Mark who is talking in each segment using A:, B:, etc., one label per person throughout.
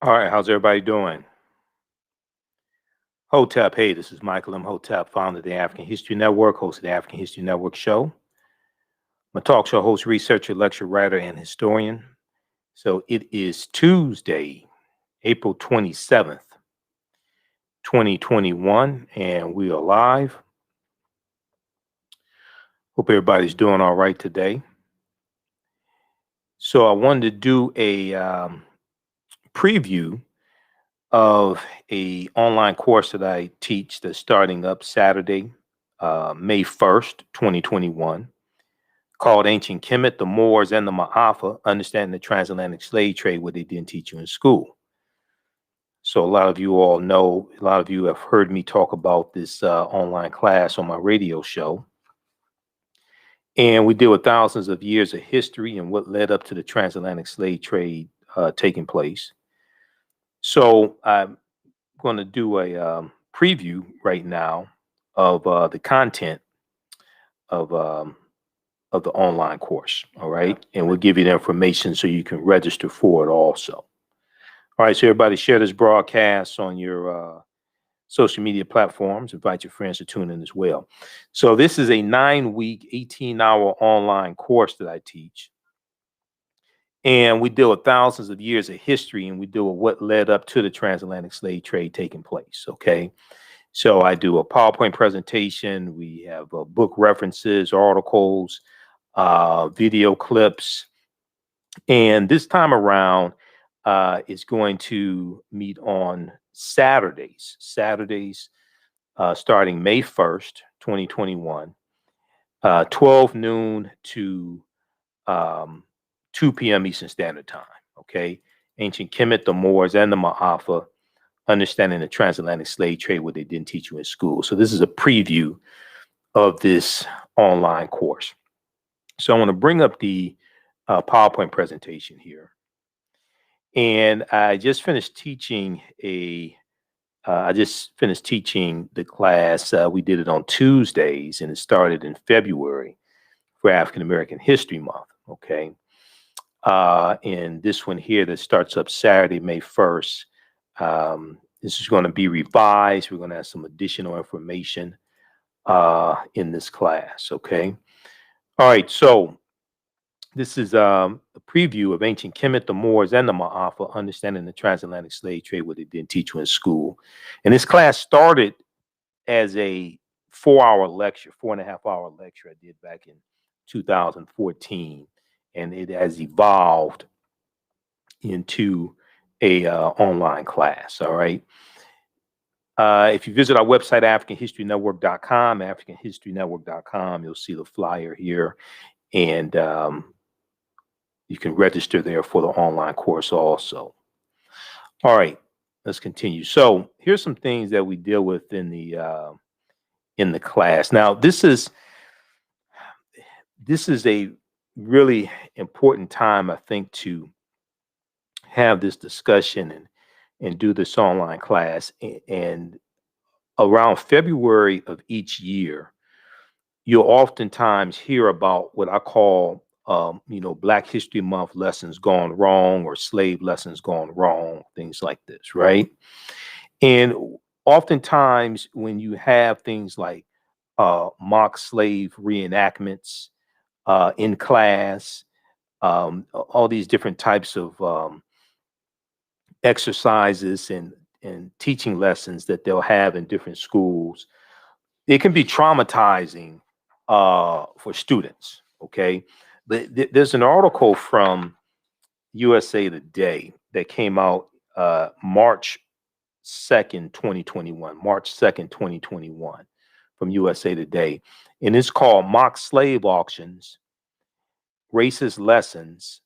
A: All right, how's everybody doing? Hotep, hey, this is Michael Imhotep, founder of the African History Network, host of the African History Network show. I'm a talk show host, researcher, lecturer, writer, and historian. So it is Tuesday, April 27th, 2021, and we are live. Hope everybody's doing all right today. So I wanted to do a preview of a online course that I teach that's starting up Saturday, May 1st, 2021, called Ancient Kemet, the Moors, and the Maafa, Understanding the Transatlantic Slave Trade, what they didn't teach you in school. So a lot of you all know, a lot of you have heard me talk about this online class on my radio show. And we deal with thousands of years of history and what led up to the transatlantic slave trade taking place. So I'm going to do a preview right now of the content of the online course. All right, and we'll give you the information so you can register for it also. All right, so everybody share this broadcast on your social media platforms. Invite your friends to tune in as well. So this is a 9-week, 18-hour online course that I teach. And we deal with thousands of years of history, and we deal with what led up to the transatlantic slave trade taking place. Okay. So I do a PowerPoint presentation. We have book references, articles, video clips. And this time around, is going to meet on Saturdays, starting May 1st, 2021, 12 noon to 2 p.m. Eastern Standard Time. Okay. Ancient Kemet, the Moors, and the Maafa, Understanding the Transatlantic Slave Trade, what they didn't teach you in school. So this is a preview of this online course. So I want to bring up the PowerPoint presentation here. And I just finished teaching the class. We did it on Tuesdays, and it started in February for African American History Month. Okay. And this one here that starts up Saturday, May 1st. This is going to be revised. We're going to have some additional information in this class. Okay. All right. So this is a preview of Ancient Kemet, the Moors, and the Maafa, Understanding the Transatlantic Slave Trade, what they didn't teach you in school. And this class started as a 4-hour lecture, 4.5-hour lecture I did back in 2014. And it has evolved into a online class. All right. If you visit our website, AfricanHistoryNetwork.com, AfricanHistoryNetwork.com, you'll see the flyer here. And you can register there for the online course also. All right, let's continue. So here's some things that we deal with in the class. Now, this is a really important time, I think, to have this discussion and do this online class. And around February of each year, you'll oftentimes hear about what I call Black History Month lessons gone wrong or slave lessons gone wrong, things like this, right? And oftentimes when you have things like mock slave reenactments in class, all these different types of exercises and teaching lessons that they'll have in different schools, it can be traumatizing for students. Okay. There's an article from USA Today that came out March 2nd, 2021, March 2nd, 2021 from USA Today. And it's called Mock Slave Auctions, Racist Lessons,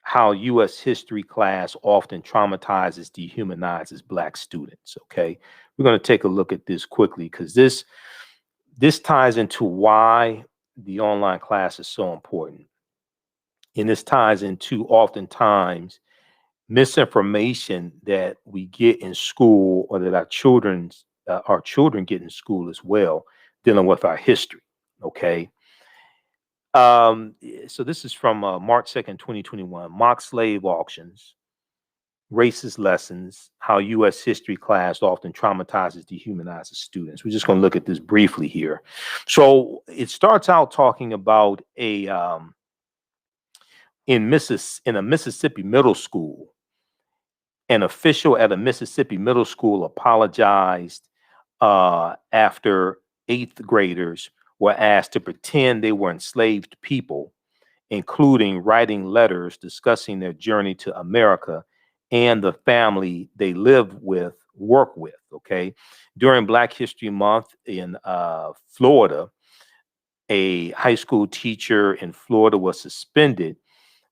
A: How U.S. History Class Often Traumatizes, Dehumanizes Black Students. Okay. We're going to take a look at this quickly because this ties into why the online class is so important. And this ties into oftentimes misinformation that we get in school or that our children get in school as well, dealing with our history. Okay. So this is from March 2nd, 2021, Mock Slave Auctions, racist lessons, how U.S. history class often traumatizes, dehumanizes students. We're just going to look at this briefly here. So it starts out talking about in a Mississippi middle school, an official at a Mississippi middle school apologized after eighth graders were asked to pretend they were enslaved people, including writing letters discussing their journey to America and the family they live with, work with. Okay. During Black History Month in Florida, a high school teacher in Florida was suspended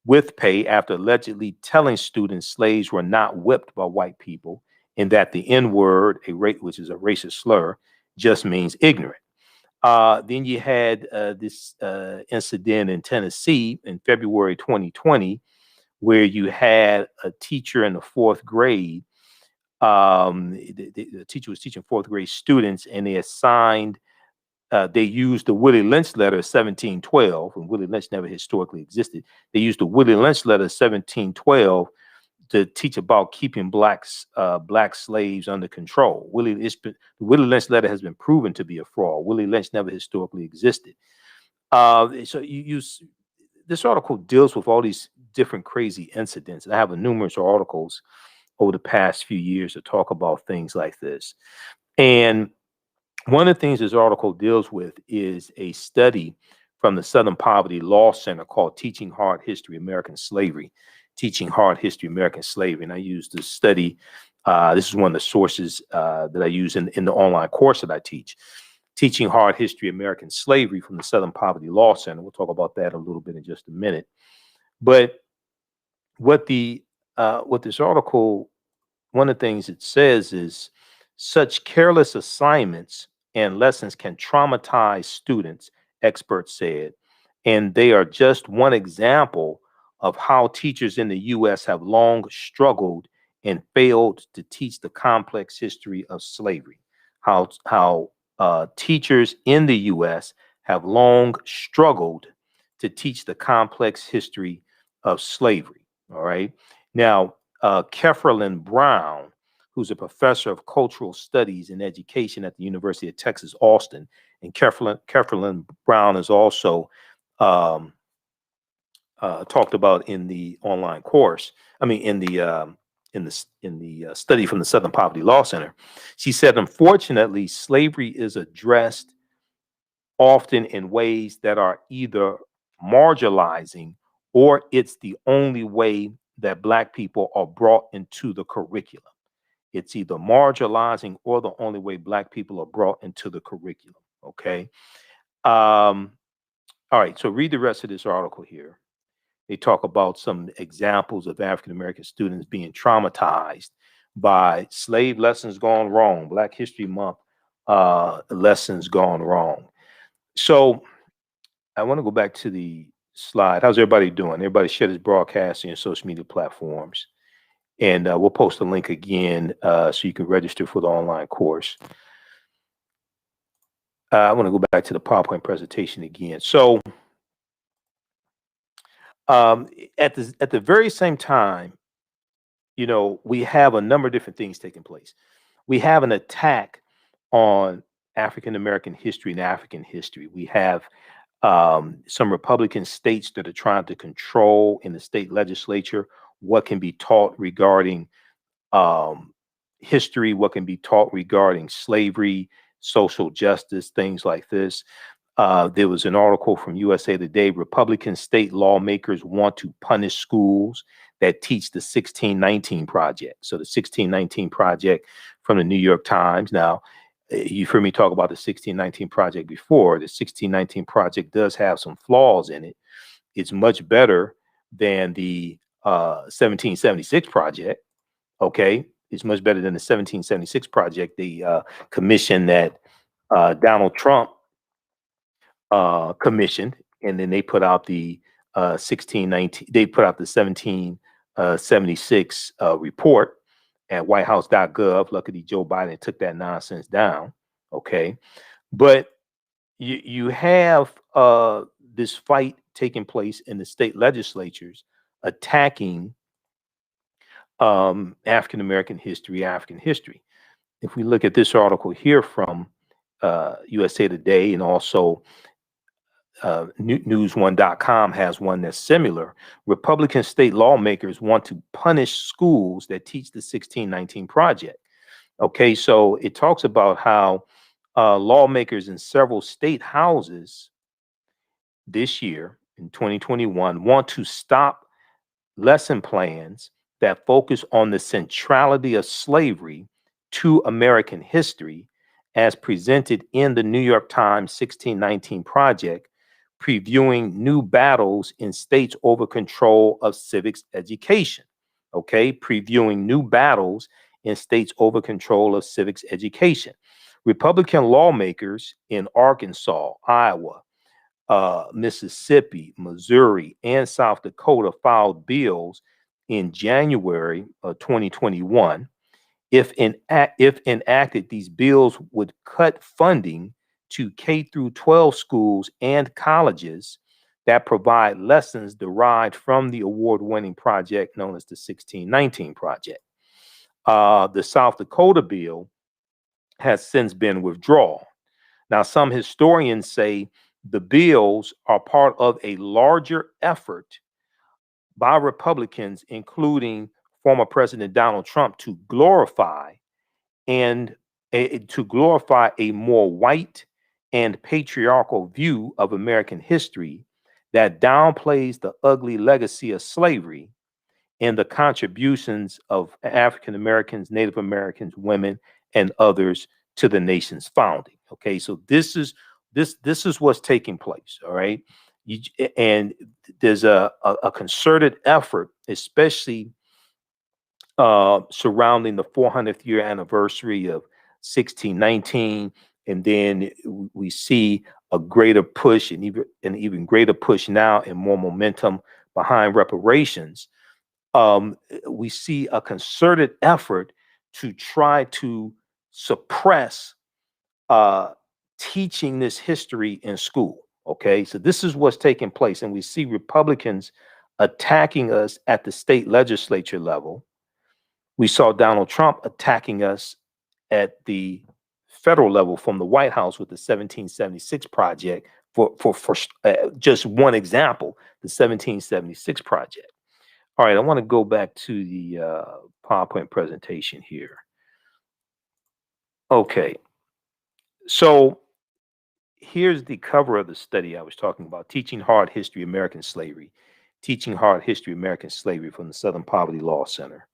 A: with pay after allegedly telling students slaves were not whipped by white people and that the N word, which is a racist slur, just means ignorant. Then you had this incident in Tennessee in February 2020, where you had a teacher in the fourth grade. The teacher was teaching fourth grade students, and they used the Willie Lynch letter 1712, and Willie Lynch never historically existed. They used the Willie Lynch letter 1712 to teach about keeping black slaves under control. The Willie Lynch letter has been proven to be a fraud. Willie Lynch never historically existed. So you use this article deals with all these different crazy incidents. And I have numerous articles over the past few years to talk about things like this. And one of the things this article deals with is a study from the Southern Poverty Law Center called Teaching Hard History, American Slavery. Teaching Hard History, American Slavery. And I use this study. This is one of the sources that I use in the online course that I teach. Teaching Hard History, American Slavery from the Southern Poverty Law Center. We'll talk about that a little bit in just a minute. But what this article, one of the things it says is such careless assignments and lessons can traumatize students, experts said, and they are just one example of how teachers in the U.S. have long struggled and failed to teach the complex history of slavery. How teachers in the U.S. have long struggled to teach the complex history of slavery. All right. Now, Kefferlin Brown, who's a professor of cultural studies and education at the University of Texas, Austin, and Kefferlin Brown is also talked about in the online course. I mean, in the study from the Southern Poverty Law Center. She said, unfortunately, slavery is addressed often in ways that are either marginalizing or it's the only way that Black people are brought into the curriculum. It's either marginalizing or the only way Black people are brought into the curriculum. Okay. All right. So read the rest of this article here. They talk about some examples of African American students being traumatized by slave lessons gone wrong, Black History Month lessons gone wrong. So I want to go back to the slide. How's everybody doing? Everybody share this broadcast on your social media platforms. And we'll post a link again so you can register for the online course. I want to go back to the PowerPoint presentation again. So at the very same time, we have a number of different things taking place. We have an attack on African American history and African history. We have some Republican states that are trying to control in the state legislature what can be taught regarding history, what can be taught regarding slavery, social justice, things like this. There was an article from USA Today. Republican state lawmakers want to punish schools that teach the 1619 Project. So the 1619 Project from the New York Times. Now, you've heard me talk about the 1619 Project before. The 1619 Project does have some flaws in it. It's much better than the 1776 Project. Okay, it's much better than the 1776 Project, the commission that Donald Trump commissioned, and then they put out the 1619. They put out the 1776 report at WhiteHouse.gov. Luckily, Joe Biden took that nonsense down. Okay, but you have this fight taking place in the state legislatures attacking African American history, African history. If we look at this article here from USA Today, and also news1.com has one that's similar. Republican state lawmakers want to punish schools that teach the 1619 Project. Okay, so it talks about how lawmakers in several state houses this year in 2021 want to stop lesson plans that focus on the centrality of slavery to American history as presented in the New York Times 1619 Project, previewing new battles in states over control of civics education. Okay, previewing new battles in states over control of civics education. Republican lawmakers in Arkansas, Iowa, Mississippi, Missouri, and South Dakota filed bills in January of 2021. If enacted, these bills would cut funding to K through 12 schools and colleges that provide lessons derived from the award-winning project known as the 1619 Project. The South Dakota bill has since been withdrawn. Now, some historians say the bills are part of a larger effort by Republicans, including former President Donald Trump, to glorify a more white and patriarchal view of American history that downplays the ugly legacy of slavery and the contributions of African Americans, Native Americans, women, and others to the nation's founding. Okay, so this is what's taking place. All right, and there's a concerted effort, especially surrounding the 400th year anniversary of 1619, and then we see a greater push, and even greater push now, and more momentum behind reparations. We see a concerted effort to try to suppress teaching this history in school. Okay, so this is what's taking place, and we see Republicans attacking us at the state legislature level. We saw Donald Trump attacking us at the federal level from the White House with the 1776 Project, for just one example, the 1776 Project. All right, I want to go back to the PowerPoint presentation here. Okay, so here's the cover of the study I was talking about: Teaching Hard History, American Slavery. Teaching Hard History, American Slavery, from the Southern Poverty Law Center.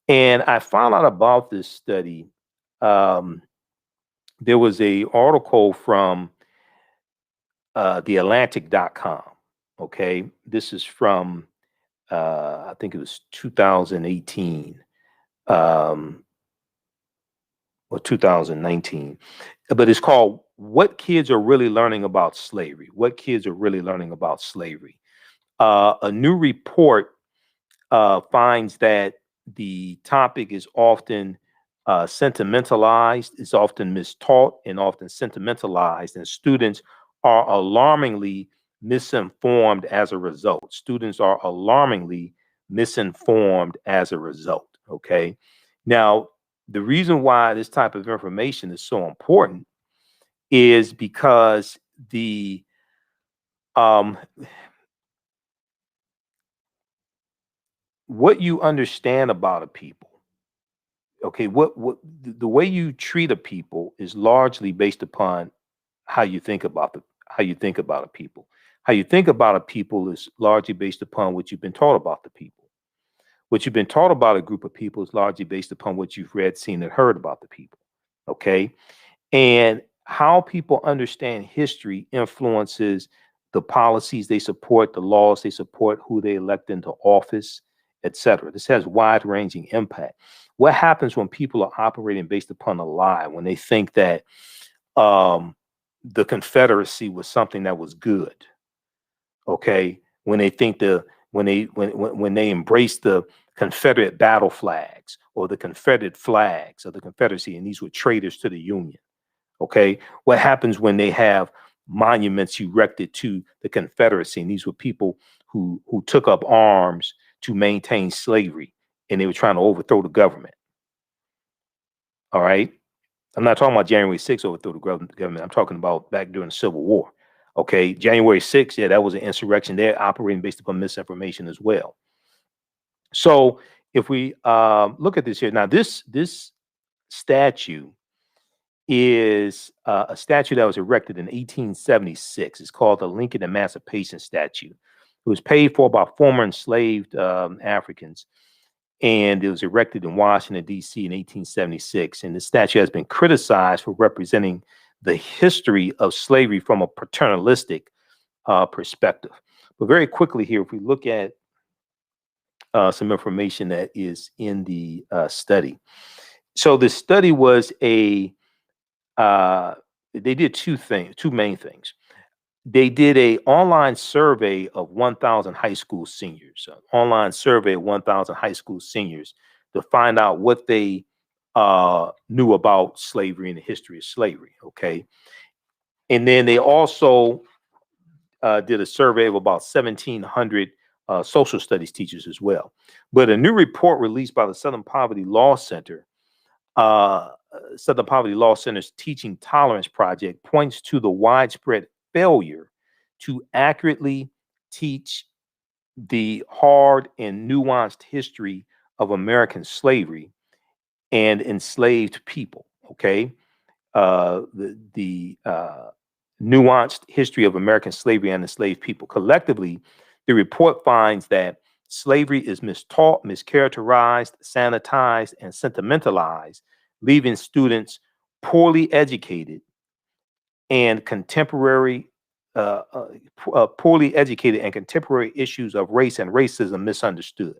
A: And I found out about this study. There was an article from theatlantic.com. Okay, this is from I think it was 2018 or 2019, but it's called "What Kids Are Really Learning About Slavery." What kids are really learning about slavery? A new report finds that the topic is often sentimentalized, is often mistaught, and often sentimentalized, and students are alarmingly misinformed as a result. Students are alarmingly misinformed as a result. Okay. Now, the reason why this type of information is so important is because the what you understand about a people, okay, what the way you treat a people is largely based upon how you think about how you think about a people. How you think about a people is largely based upon what you've been taught about the people. What you've been taught about a group of people is largely based upon what you've read, seen, and heard about the people. Okay. And how people understand history influences the policies they support, the laws they support, who they elect into office, etc. This has wide-ranging impact. What happens when people are operating based upon a lie, when they think that the Confederacy was something that was good? Okay, when they think when they embrace the Confederate battle flags or the Confederate flags of the Confederacy, and these were traitors to the Union. Okay, what happens when they have monuments erected to the Confederacy, and these were people who took up arms to maintain slavery and they were trying to overthrow the government. All right. I'm not talking about January 6th overthrow the government. I'm talking about back during the Civil War. Okay. January 6th, yeah, that was an insurrection. They're operating based upon misinformation as well. So if we look at this here now, this statue is a statue that was erected in 1876. It's called the Lincoln Emancipation Statue. It was paid for by former enslaved Africans, and it was erected in Washington, D.C. in 1876. And the statue has been criticized for representing the history of slavery from a paternalistic perspective. But very quickly here, if we look at some information that is in the study. So the study was they did two main things. They did a online survey of 1,000 high school seniors, online survey of 1,000 high school seniors to find out what they knew about slavery and the history of slavery. Okay. And then they also did a survey of about 1,700 social studies teachers as well. But a new report released by the Southern Poverty Law Center, Southern Poverty Law Center's Teaching Tolerance Project, points to the widespread failure to accurately teach the hard and nuanced history of American slavery and enslaved people. Okay. The nuanced history of American slavery and enslaved people. Collectively, the report finds that slavery is mistaught, mischaracterized, sanitized, and sentimentalized, leaving students poorly educated and contemporary poorly educated and contemporary issues of race and racism misunderstood.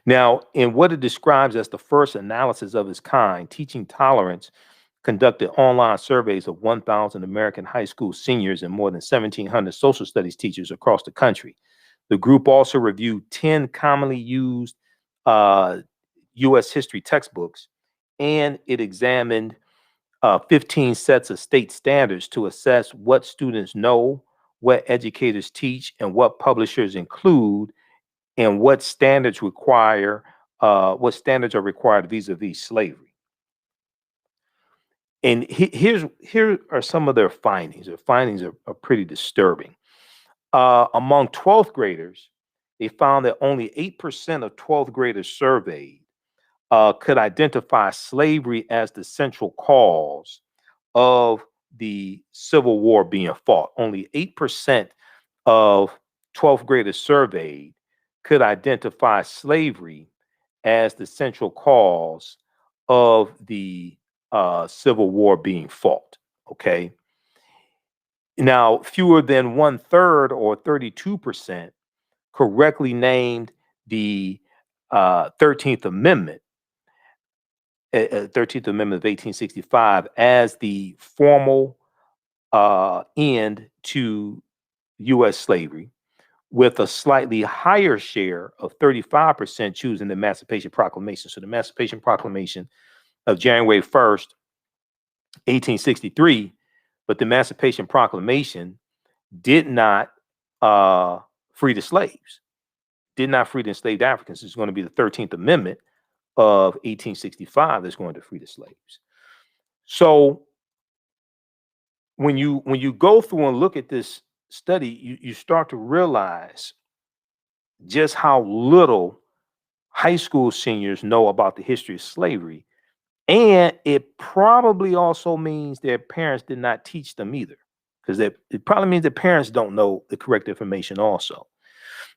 A: Now, in what it describes as the first analysis of its kind, Teaching Tolerance conducted online surveys of 1,000 American high school seniors and more than 1,700 social studies teachers across the country. The group also reviewed 10 commonly used U.S. history textbooks, and it examined 15 sets of state standards to assess what students know, what educators teach, and what publishers include, and what standards are required vis-a-vis slavery. And here are some of their findings. Their findings are pretty disturbing. Among 12th graders, they found that only 8% of 12th graders surveyed could identify slavery as the central cause of the Civil War being fought. Only 8% of 12th graders surveyed could identify slavery as the central cause of the Civil War being fought. Okay. Now, fewer than 1/3 or 32% correctly named the 13th Amendment, 13th Amendment of 1865, as the formal end to U.S. slavery, with a slightly higher share of 35% choosing the Emancipation Proclamation. So the Emancipation Proclamation of January 1st, 1863, but the Emancipation Proclamation did not free the slaves, did not free the enslaved Africans. It's going to be the 13th Amendment of 1865 that's going to free the slaves. So when you go through and look at this study, you start to realize just how little high school seniors know about the history of slavery. And it probably also means their parents did not teach them either, because it probably means the parents don't know the correct information also.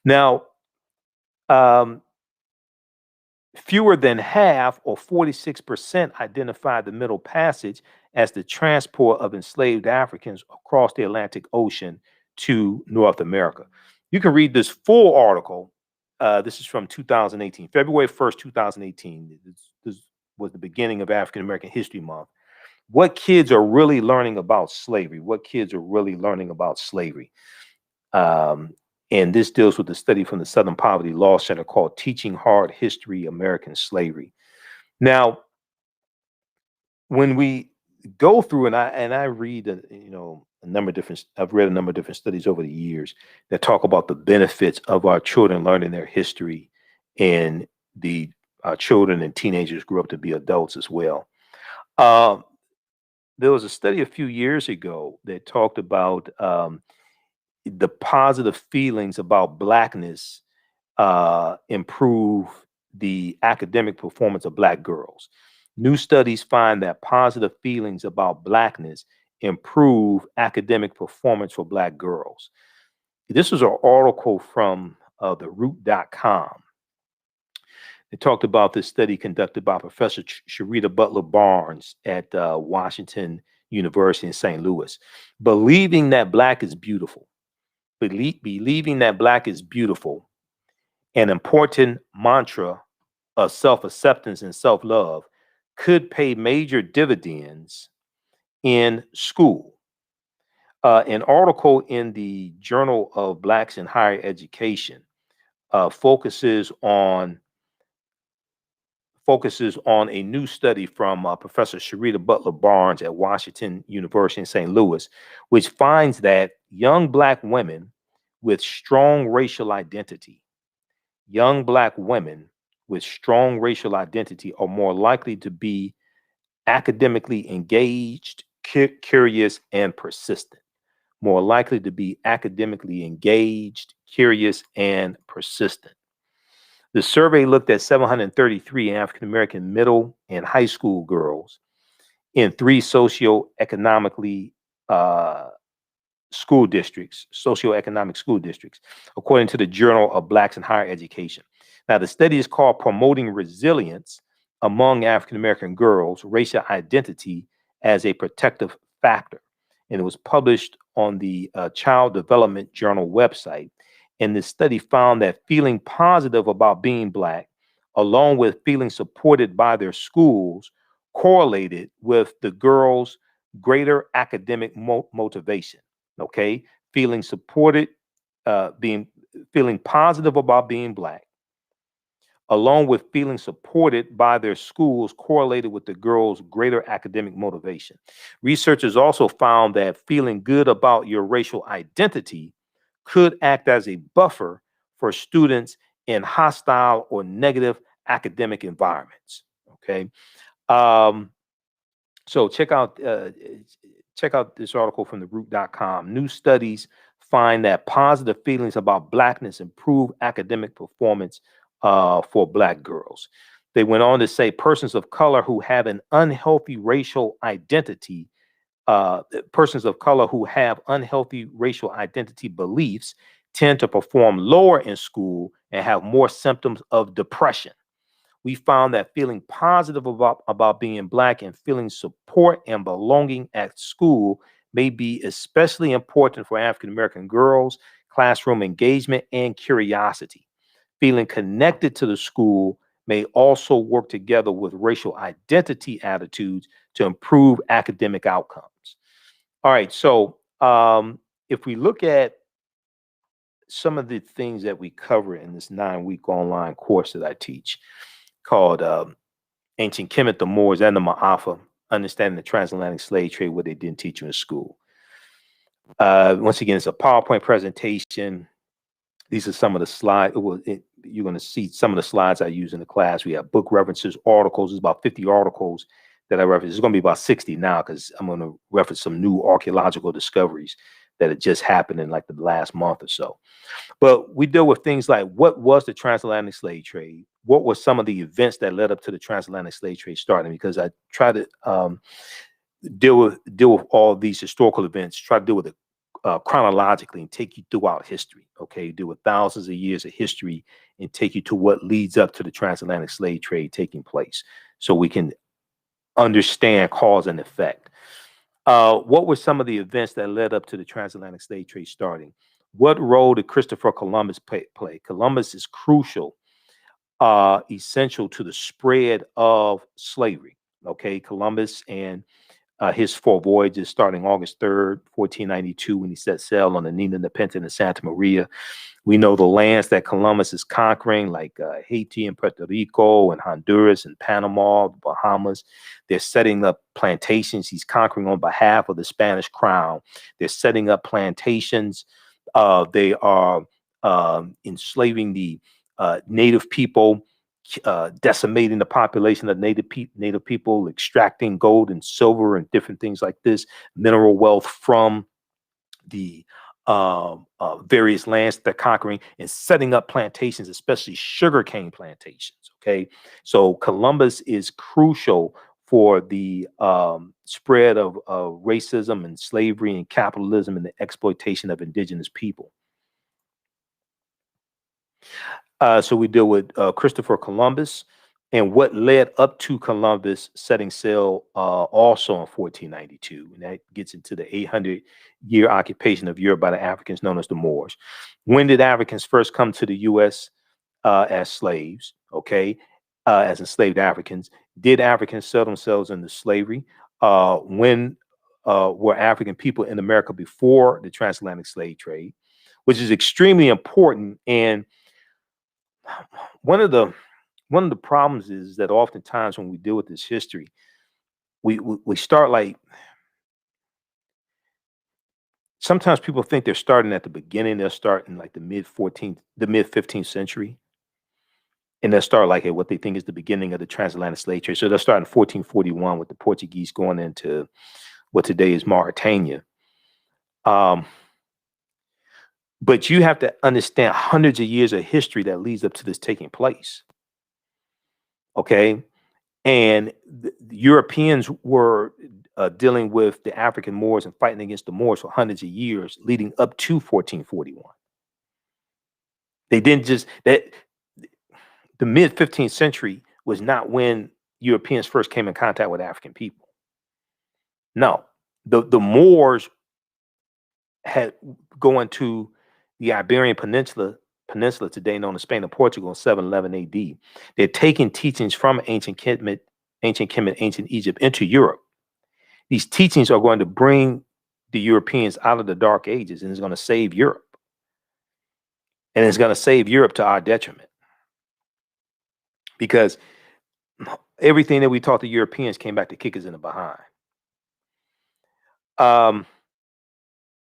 A: Now, fewer than half, or 46%, identified the Middle Passage as the transport of enslaved Africans across the Atlantic Ocean to North America. You can read this full article. This is from 2018, February 1st, 2018. This was the beginning of African American History Month. What kids are really learning about slavery? What kids are really learning about slavery? And this deals with the study from the Southern Poverty Law Center called Teaching Hard History American Slavery. Now, when we go through and I read I've read a number of different studies over the years that talk about the benefits of our children learning their history, and the children and teenagers grow up to be adults as well. Um, there was a study a few years ago that talked about the positive feelings about blackness improve the academic performance of Black girls. New studies find that positive feelings about Blackness improve academic performance for Black girls. This was an article from the root.com. It talked about this study conducted by Professor Sharita Butler Barnes at Washington University in St. Louis. Believing that Black is beautiful, believing that Black is beautiful, an important mantra of self acceptance and self love, could pay major dividends in school. An article in the Journal of Blacks in Higher Education focuses on a new study from Professor Sharita Butler Barnes at Washington University in St. Louis, which finds that young Black women with strong racial identity, young Black women with strong racial identity are more likely to be academically engaged, curious, and persistent. More likely to be academically engaged, curious, and persistent. The survey looked at 733 African American middle and high school girls in three socioeconomically uh, socioeconomic school districts, according to the Journal of Blacks in Higher Education. Now, the study is called Promoting Resilience Among African American Girls, Racial Identity as a Protective Factor. And it was published on the Child Development Journal website. And the study found that feeling positive about being Black, along with feeling supported by their schools, correlated with the girls' greater academic motivation. Okay, feeling supported, being feeling positive about being Black, along with feeling supported by their schools, correlated with the girls' greater academic motivation. Researchers also found that feeling good about your racial identity could act as a buffer for students in hostile or negative academic environments. Okay, um, so check out this article from the root.com. New studies find that positive feelings about Blackness improve academic performance for Black girls. They went on to say persons of color who have an unhealthy racial identity, persons of color who have unhealthy racial identity beliefs tend to perform lower in school and have more symptoms of depression. We found that feeling positive about being Black and feeling support and belonging at school may be especially important for African American girls, classroom engagement, and curiosity. Feeling connected to the school may also work together with racial identity attitudes to improve academic outcomes. All right, so if we look at some of the things that we cover in this 9-week online course that I teach, called Ancient Kemet, the Moors, and the Maafa, Understanding the Transatlantic Slave Trade, what they didn't teach you in school. Once again, it's a PowerPoint presentation. These are some of the slides. You're going to see some of the slides I use in the class. We have book references, articles. There's about 50 articles that I reference. It's going to be about 60 now because I'm going to reference some new archaeological discoveries that had just happened in like the last month or so. But we deal with things like, what was the transatlantic slave trade? What were some of the events that led up to the transatlantic slave trade starting? Because I try to deal with all these historical events, try to deal with it chronologically and take you throughout history. Okay, deal with thousands of years of history and take you to what leads up to the transatlantic slave trade taking place, so we can understand cause and effect. What were some of the events that led up to the transatlantic slave trade starting? What role did Christopher Columbus play? Columbus is crucial, essential to the spread of slavery. Okay, Columbus and his four voyages starting August 3rd, 1492, when he set sail on the Nina, Nepenthe, and Santa Maria. We know the lands that Columbus is conquering, like Haiti and Puerto Rico and Honduras and Panama, the Bahamas. They're setting up plantations. He's conquering on behalf of the Spanish crown. They're setting up plantations. They are enslaving the native people, decimating the population of native people, extracting gold and silver and different things like this, mineral wealth from the various lands they're conquering, and setting up plantations, especially sugarcane plantations. Okay, so Columbus is crucial for the spread of racism and slavery and capitalism and the exploitation of indigenous people. So we deal with Christopher Columbus and what led up to Columbus setting sail also in 1492. And that gets into the 800-year occupation of Europe by the Africans known as the Moors. When did Africans first come to the U.S. As slaves? Okay, as enslaved Africans. Did Africans sell themselves into slavery? When were African people in America before the transatlantic slave trade? Which is extremely important. And one of the problems is that oftentimes when we deal with this history, we start like, sometimes people think they're starting at the beginning. They'll start in like the mid 15th century, and they'll start like at what they think is the beginning of the transatlantic slave trade. So they'll start in 1441 with the Portuguese going into what today is Mauritania. But you have to understand hundreds of years of history that leads up to this taking place. Okay. And the Europeans were dealing with the African Moors and fighting against the Moors for hundreds of years leading up to 1441. They didn't just that the mid 15th century was not when Europeans first came in contact with African people. No, the Moors had going to the Iberian Peninsula today known as Spain and Portugal in 711 AD. They're taking teachings from ancient Kemet, ancient Egypt into Europe. These teachings are going to bring the Europeans out of the Dark Ages, and it's going to save Europe. And it's going to save Europe to our detriment. Because everything that we taught the Europeans came back to kick us in the behind.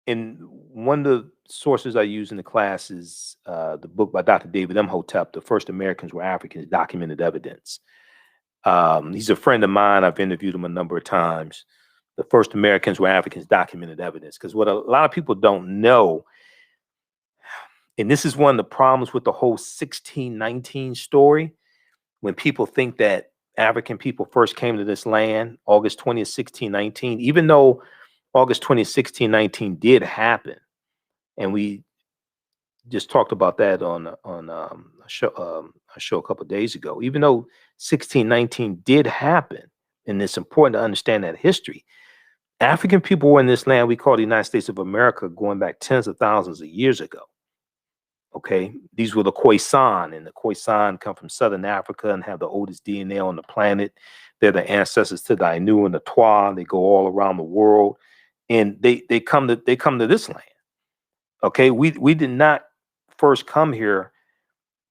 A: And one of the sources I use in the class is the book by Dr. David Imhotep, The First Americans Were Africans, Documented Evidence. He's a friend of mine. I've interviewed him a number of times. The First Americans Were Africans, Documented Evidence. Because what a lot of people don't know, and this is one of the problems with the whole 1619 story, when people think that African people first came to this land August 20th, 1619, even though August 20th, 1619 did happen, and we just talked about that on a show a couple of days ago. Even though 1619 did happen, and it's important to understand that history, African people were in this land we call the United States of America going back tens of thousands of years ago. Okay, these were the Khoisan, and the Khoisan come from Southern Africa and have the oldest DNA on the planet. They're the ancestors to the Ainu and the Twa. They go all around the world, and they come to this land. Okay, we did not first come here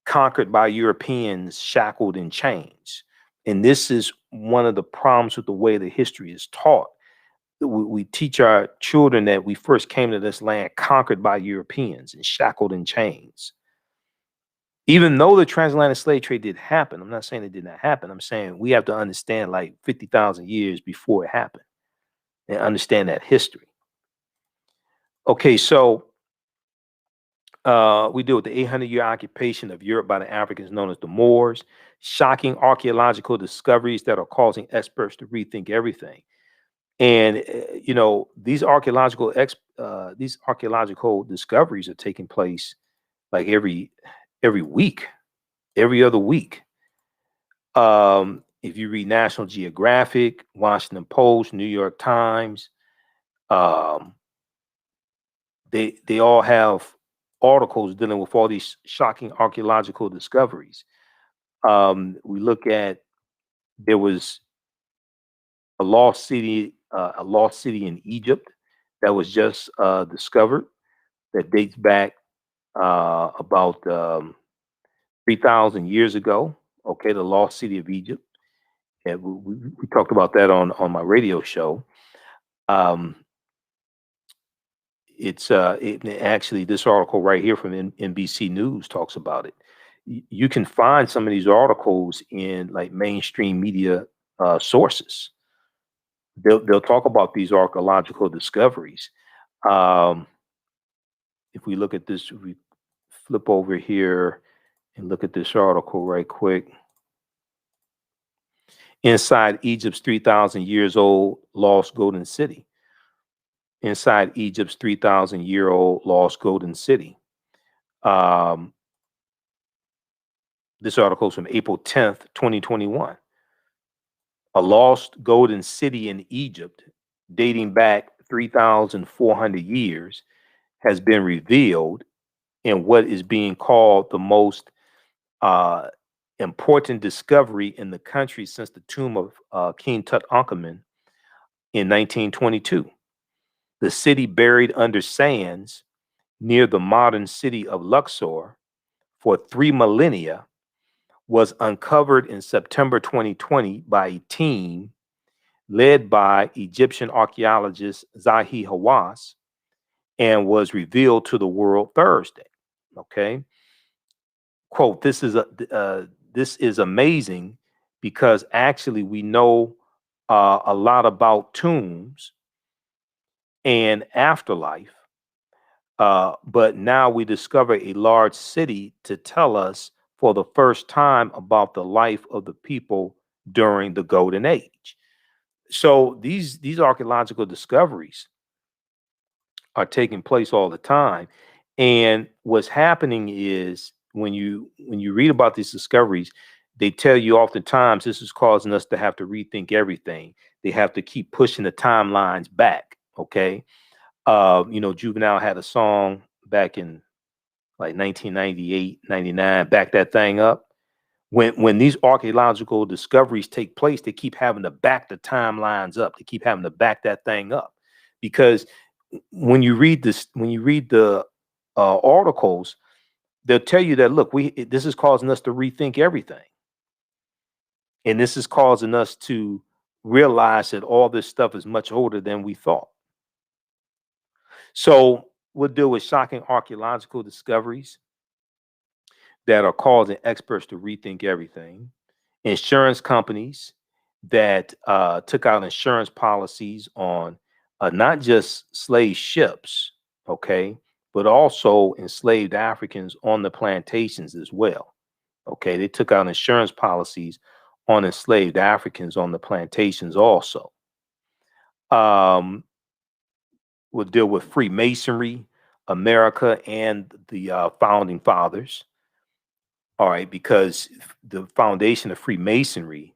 A: conquered by Europeans, shackled in chains. And this is one of the problems with the way the history is taught. We teach our children that we first came to this land conquered by Europeans and shackled in chains. Even though the transatlantic slave trade did happen, I'm not saying it did not happen. I'm saying we have to understand like 50,000 years before it happened and understand that history. Okay, so we deal with the 800-year occupation of Europe by the Africans known as the Moors, shocking archaeological discoveries that are causing experts to rethink everything. And these archaeological discoveries are taking place like every week, every other week. If you read National Geographic, Washington Post, New York Times, they all have articles dealing with all these shocking archaeological discoveries. We look at, there was a lost city a lost city in Egypt that was just discovered that dates back about 3,000 years ago. Okay, the lost city of Egypt. And we talked about that on my radio show. Um, actually this article right here from NBC News talks about it. You can find some of these articles in like mainstream media sources. They'll talk about these archaeological discoveries. Um, if we look at this, we flip over here and look at this article right quick. Inside Egypt's 3,000 years old lost golden city. Inside Egypt's 3,000-year-old lost golden city. This article is from April 10th, 2021. A lost golden city in Egypt dating back 3,400 years has been revealed in what is being called the most important discovery in the country since the tomb of King Tutankhamun in 1922. The city buried under sands near the modern city of Luxor for 3 millennia was uncovered in September 2020 by a team led by Egyptian archaeologist Zahi Hawass and was revealed to the world Thursday. Okay. Quote, this is amazing because actually we know a lot about tombs and afterlife, but now we discover a large city to tell us for the first time about the life of the people during the Golden Age. So these archaeological discoveries are taking place all the time, and what's happening is when you read about these discoveries, they tell you oftentimes this is causing us to have to rethink everything. They have to keep pushing the timelines back. Okay, Juvenile had a song back in like 1998, 99, back that thing up. When these archaeological discoveries take place, they keep having to back the timelines up. They keep having to back that thing up because when you read the articles, they'll tell you that look, this is causing us to rethink everything, and this is causing us to realize that all this stuff is much older than we thought. So we'll deal with shocking archaeological discoveries that are causing experts to rethink everything. Insurance companies that took out insurance policies on not just slave ships, okay, but also enslaved Africans on the plantations as well. Okay, they took out insurance policies on enslaved Africans on the plantations also. Um, we'll deal with Freemasonry, America, and the founding fathers. All right, because the foundation of Freemasonry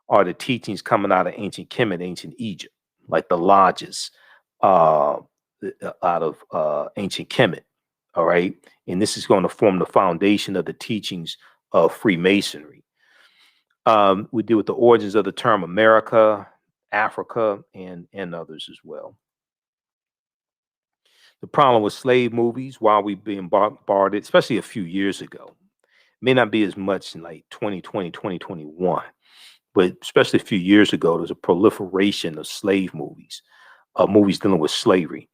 A: are the teachings coming out of ancient Kemet, ancient Egypt, like the lodges uh, out of ancient Kemet. All right, and this is going to form the foundation of the teachings of Freemasonry. We deal with the origins of the term America, Africa, and others as well. The problem with slave movies, while we've been bombarded, especially a few years ago, may not be as much in like 2020, 2021, but especially a few years ago, there's a proliferation of slave movies, movies dealing with slavery.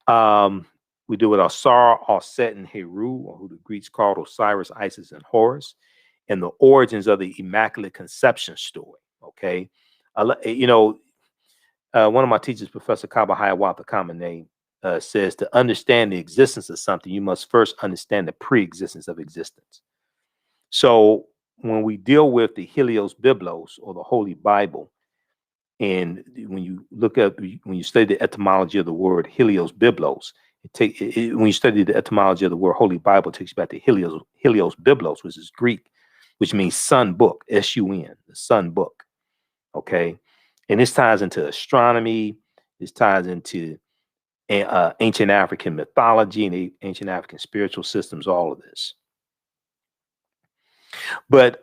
A: Um, we deal with Osar, Osset, and Heru, or who the Greeks called Osiris, Isis, and Horus, and the origins of the Immaculate Conception story. Okay, one of my teachers, Professor Kaba Hiawatha, common name, says to understand the existence of something, you must first understand the pre-existence of existence. So when we deal with the Helios Biblos or the Holy Bible, and when you when you study the etymology of the word Helios Biblos, when you study the etymology of the word Holy Bible, it takes you back to Helios Biblos, which is Greek, which means sun book, S-U-N, the sun book. Okay, and this ties into astronomy. This ties into ancient African mythology and ancient African spiritual systems. All of this, but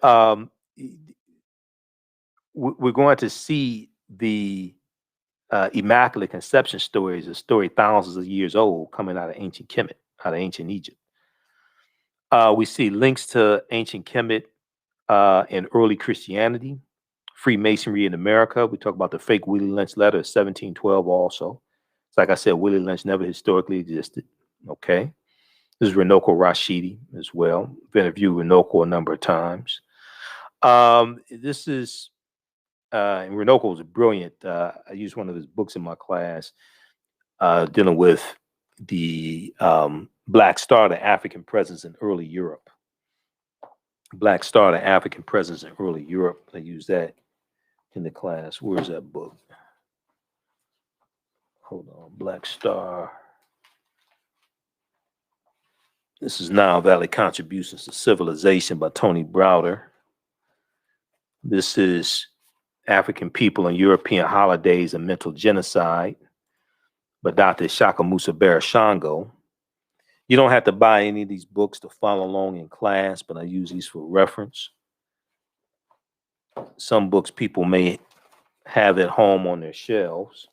A: we're going to see the Immaculate Conception story is a story thousands of years old coming out of ancient Kemet, out of ancient Egypt. We see links to ancient Kemet in early Christianity, Freemasonry in America. We talk about the fake Willie Lynch letter of 1712 also. It's like I said, Willie Lynch never historically existed. Okay. This is Runoko Rashidi as well. I've interviewed Runoko a number of times. This is, and Runoko was brilliant. I used one of his books in my class dealing with the Black Star, the African presence in early Europe. Black Star, the African presence in early Europe. I use that in the class. Where's that book? Hold on. Black Star. This is Nile Valley Contributions to Civilization by Tony Browder. This is African People and European Holidays and Mental Genocide by Dr. Shaka Musa Barashango. You don't have to buy any of these books to follow along in class, but I use these for reference. Some books people may have at home on their shelves.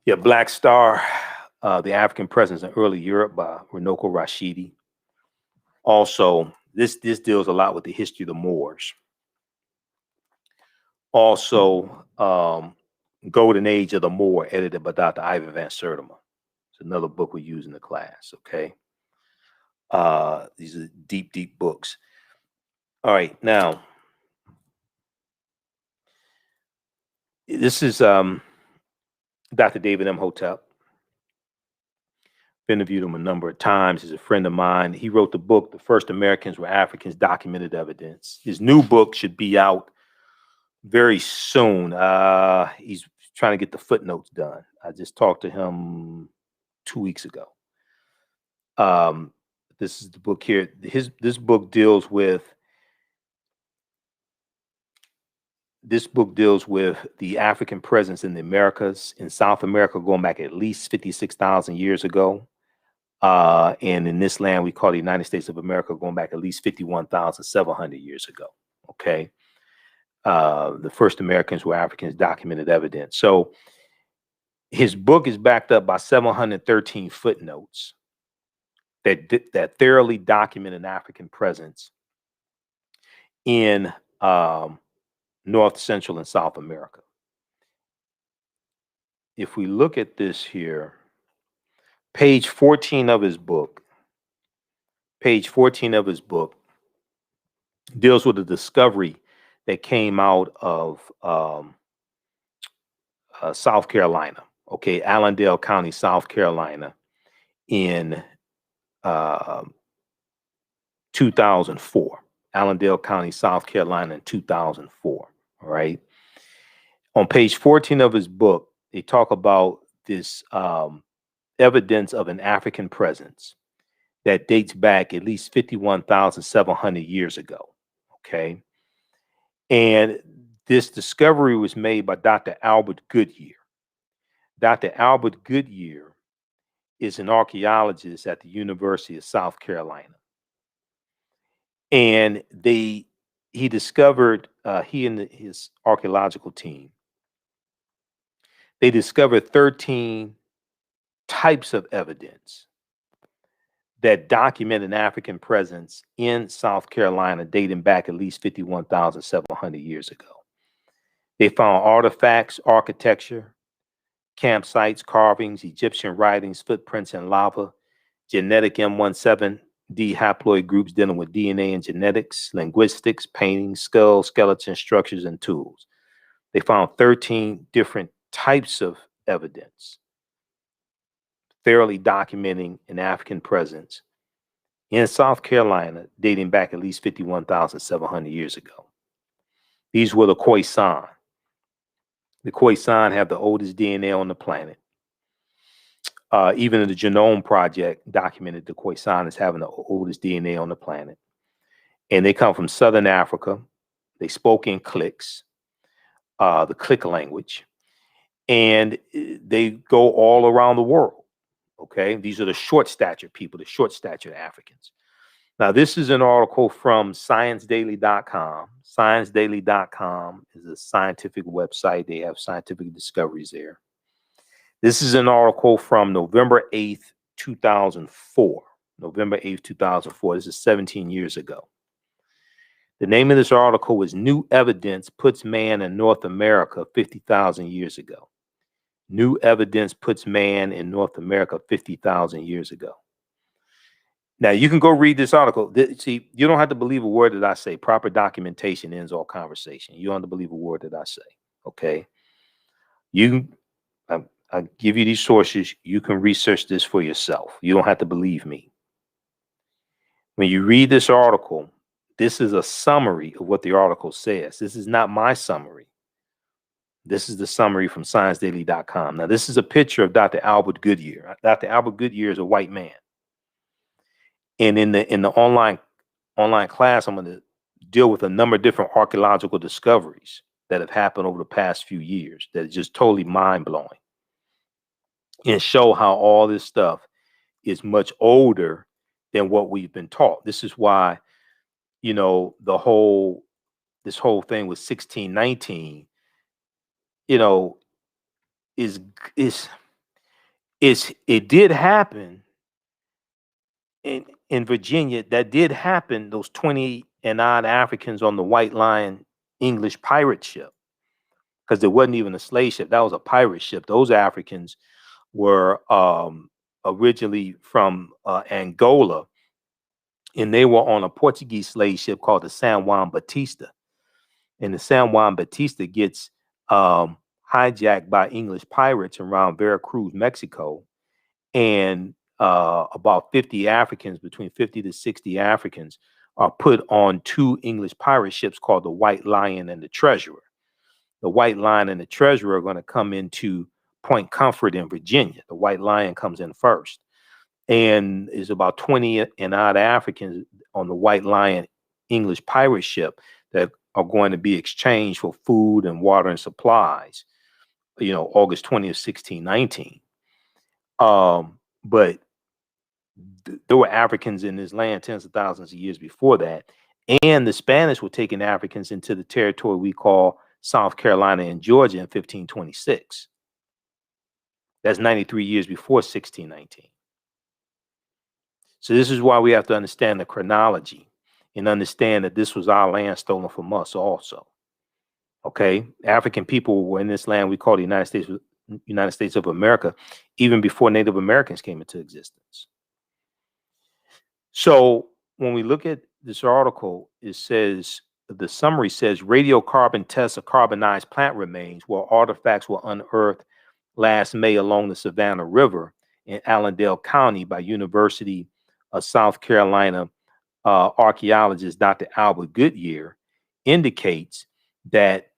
A: Yeah, Black Star, The African Presence in Early Europe by Runoko Rashidi. Also, this deals a lot with the history of the Moors. Also, Golden Age of the Moor, edited by Dr. Ivan Van Sertima. It's another book we use in the class, okay? These are deep, deep books. All right, now, this is Dr. David Imhotep. I've interviewed him a number of times. He's a friend of mine. He wrote the book, The First Americans Were Africans, Documented Evidence. His new book should be out very soon. He's trying to get the footnotes done. I just talked to him 2 weeks ago. This is the book here. This book deals with the African presence in the Americas, in South America, going back at least 56,000 years ago. And in this land we call the United States of America, going back at least 51,700 years ago. Okay. The first Americans were Africans, documented evidence. So his book is backed up by 713 footnotes that thoroughly document an African presence in North, Central, and South America. If we look at this here, page 14 of his book, deals with a discovery that came out of South Carolina, okay, Allendale County, South Carolina, in 2004. Allendale County, South Carolina in 2004, all right? On page 14 of his book, they talk about this evidence of an African presence that dates back at least 51,700 years ago, okay? And this discovery was made by Dr. Albert Goodyear. Dr. Albert Goodyear is an archaeologist at the University of South Carolina. And he discovered, he and his archaeological team, they discovered 13 types of evidence that document an African presence in South Carolina dating back at least 51,700 years ago. They found artifacts, architecture, campsites, carvings, Egyptian writings, footprints in lava, genetic M17D haploid groups dealing with DNA and genetics, linguistics, paintings, skulls, skeletons, structures, and tools. They found 13 different types of evidence thoroughly documenting an African presence in South Carolina dating back at least 51,700 years ago. These were the Khoisan. The Khoisan have the oldest DNA on the planet. Even the Genome Project documented the Khoisan as having the oldest DNA on the planet. And they come from Southern Africa. They spoke in cliques, the click language, and they go all around the world. Okay, these are the short statured people, the short statured Africans. Now, this is an article from ScienceDaily.com. ScienceDaily.com is a scientific website. They have scientific discoveries there. This is an article from November 8th, 2004. November 8th, 2004. This is 17 years ago. The name of this article is New Evidence Puts Man in North America 50,000 Years Ago. New evidence puts man in North America 50,000 years ago. Now, you can go read this article. See, you don't have to believe a word that I say. Proper documentation ends all conversation. You don't have to believe a word that I say. Okay. I give you these sources. You can research this for yourself. You don't have to believe me. When you read this article, this is a summary of what the article says. This is not my summary. This is the summary from ScienceDaily.com. Now, this is a picture of Dr. Albert Goodyear. Dr. Albert Goodyear is a white man. And in the online class, I'm going to deal with a number of different archaeological discoveries that have happened over the past few years that is just totally mind-blowing, and show how all this stuff is much older than what we've been taught. This is why, you know, this whole thing with 1619, you know, it did happen in Virginia. That did happen. Those 20 and odd Africans on the White Lion English pirate ship, because there wasn't even a slave ship. That was a pirate ship. Those Africans were originally from Angola, and they were on a Portuguese slave ship called the San Juan Batista. And the San Juan Batista gets hijacked by English pirates around Veracruz, Mexico, and about 50 Africans, between 50 to 60 Africans, are put on two English pirate ships called the White Lion and the Treasurer. The White Lion and the Treasurer are going to come into Point Comfort in Virginia. The White Lion comes in first, and is about 20 and odd Africans on the White Lion English pirate ship that are going to be exchanged for food and water and supplies, you know, August 20th, 1619. But there were Africans in this land tens of thousands of years before that. And the Spanish were taking Africans into the territory we call South Carolina and Georgia in 1526. That's 93 years before 1619. So this is why we have to understand the chronology and understand that this was our land stolen from us also. Okay, African people were in this land we call the United States of America, even before Native Americans came into existence. So when we look at this article, it says, the summary says, radiocarbon tests of carbonized plant remains where artifacts were unearthed last May along the Savannah River in Allendale County by University of South Carolina archaeologist Dr. Albert Goodyear indicates that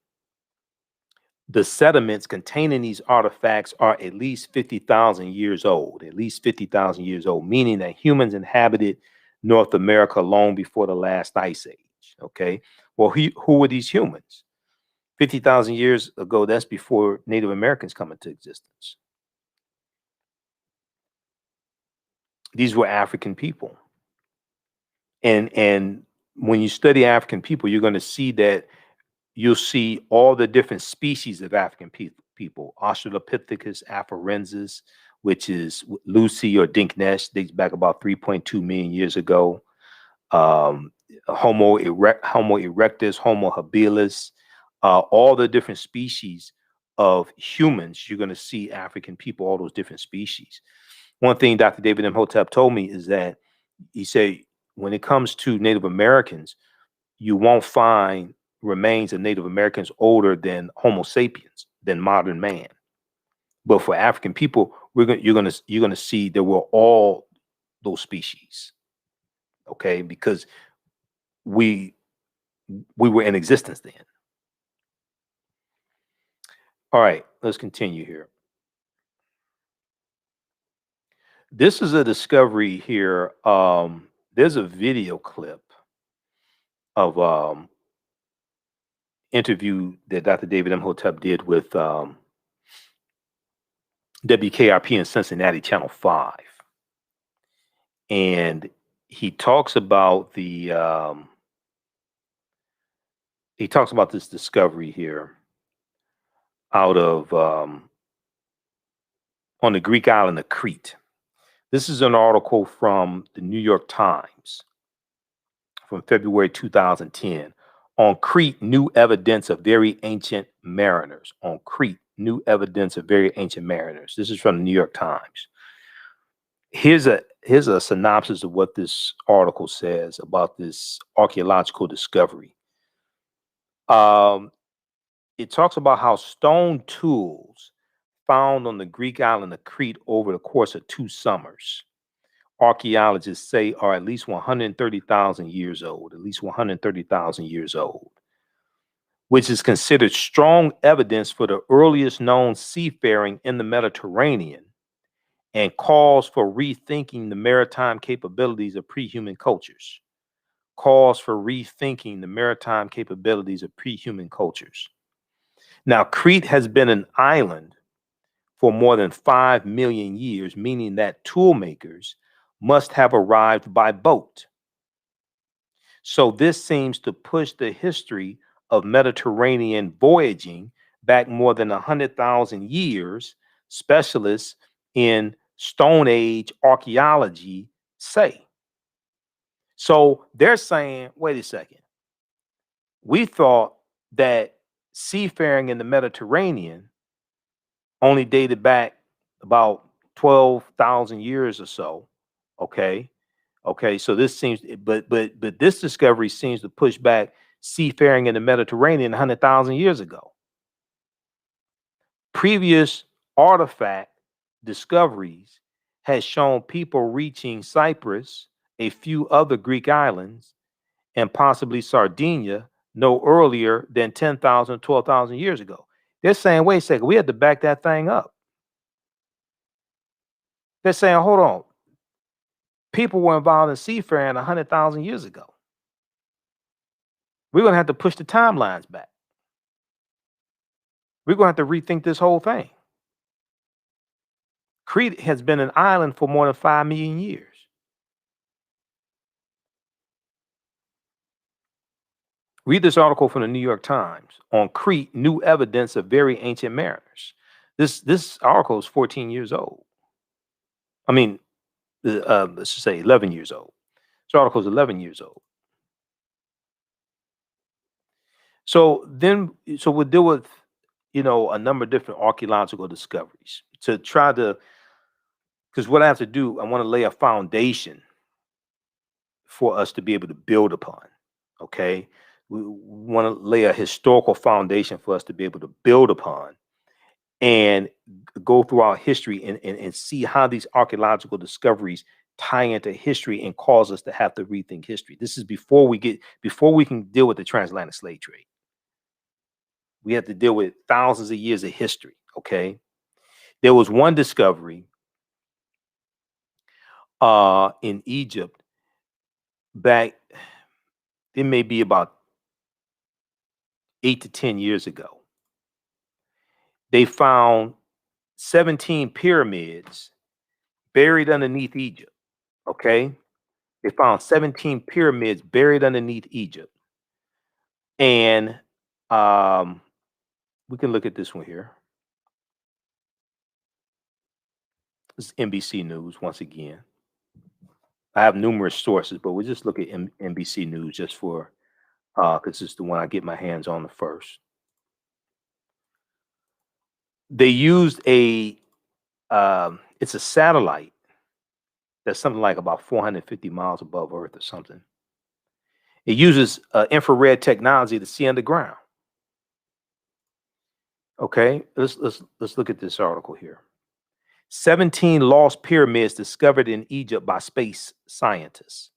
A: the sediments containing these artifacts are at least 50,000 years old, meaning that humans inhabited North America long before the last ice age. Okay, well, who were these humans? 50,000 years ago, that's before Native Americans come into existence. These were African people. And when you study African people, you're going to see that you'll see all the different species of African people. Australopithecus afarensis, which is Lucy or Dinknesh, dates back about 3.2 million years ago. Homo erectus, Homo habilis, all the different species of humans, you're going to see African people, all those different species. One thing Dr. David Imhotep told me is that he said, when it comes to Native Americans, you won't find remains of Native Americans older than Homo sapiens, than modern man. But for African people, you're gonna see there were all those species, okay? Because we were in existence then. All right, let's continue here. This is a discovery here. There's a video clip of interview that Dr. David Imhotep did with WKRP in Cincinnati, Channel 5. And he talks about this discovery here out of on the Greek island of Crete. This is an article from the New York Times from February 2010. On Crete, new evidence of very ancient mariners. On Crete, new evidence of very ancient mariners. This is from the New York Times. Here's a synopsis of what this article says about this archaeological discovery. It talks about how stone tools found on the Greek island of Crete over the course of 2 summers, archaeologists say are at least 130,000 years old, which is considered strong evidence for the earliest known seafaring in the Mediterranean and calls for rethinking the maritime capabilities of pre-human cultures. Now, Crete has been an island for more than 5 million years, meaning that tool makers must have arrived by boat. So this seems to push the history of Mediterranean voyaging back more than 100,000 years, specialists in Stone Age archaeology say. So they're saying, wait a second, we thought that seafaring in the Mediterranean only dated back about 12,000 years or so. Okay. So this seems, but this discovery seems to push back seafaring in the Mediterranean 100,000 years ago. Previous artifact discoveries has shown people reaching Cyprus, a few other Greek islands, and possibly Sardinia no earlier than 10,000, 12,000 years ago. They're saying, wait a second, we had to back that thing up. They're saying, hold on, people were involved in seafaring 100,000 years ago. We're going to have to push the timelines back. We're going to have to rethink this whole thing. Crete has been an island for more than 5 million years. Read this article from the New York Times on Crete, new evidence of very ancient mariners. This article is 14 years old. I mean, let's just say 11 years old. This article is 11 years old. So we'll deal with, a number of different archaeological discoveries to try to, because what I have to do, I want to lay a foundation for us to be able to build upon. Okay. We want to lay a historical foundation for us to be able to build upon and go through our history and see how these archaeological discoveries tie into history and cause us to have to rethink history. This is before we can deal with the transatlantic slave trade. We have to deal with thousands of years of history. Okay. There was one discovery in Egypt back, it may be about 8 to 10 years ago. They found 17 pyramids buried underneath Egypt. Okay. They found 17 pyramids buried underneath Egypt. And we can look at this one here. This is NBC News once again. I have numerous sources, but we'll just look at NBC News just for, because it's the one I get my hands on the first. They used it's a satellite that's something like about 450 miles above Earth or something. It uses infrared technology to see underground. Okay, let's look at this article here. 17 lost pyramids discovered in Egypt by space scientists.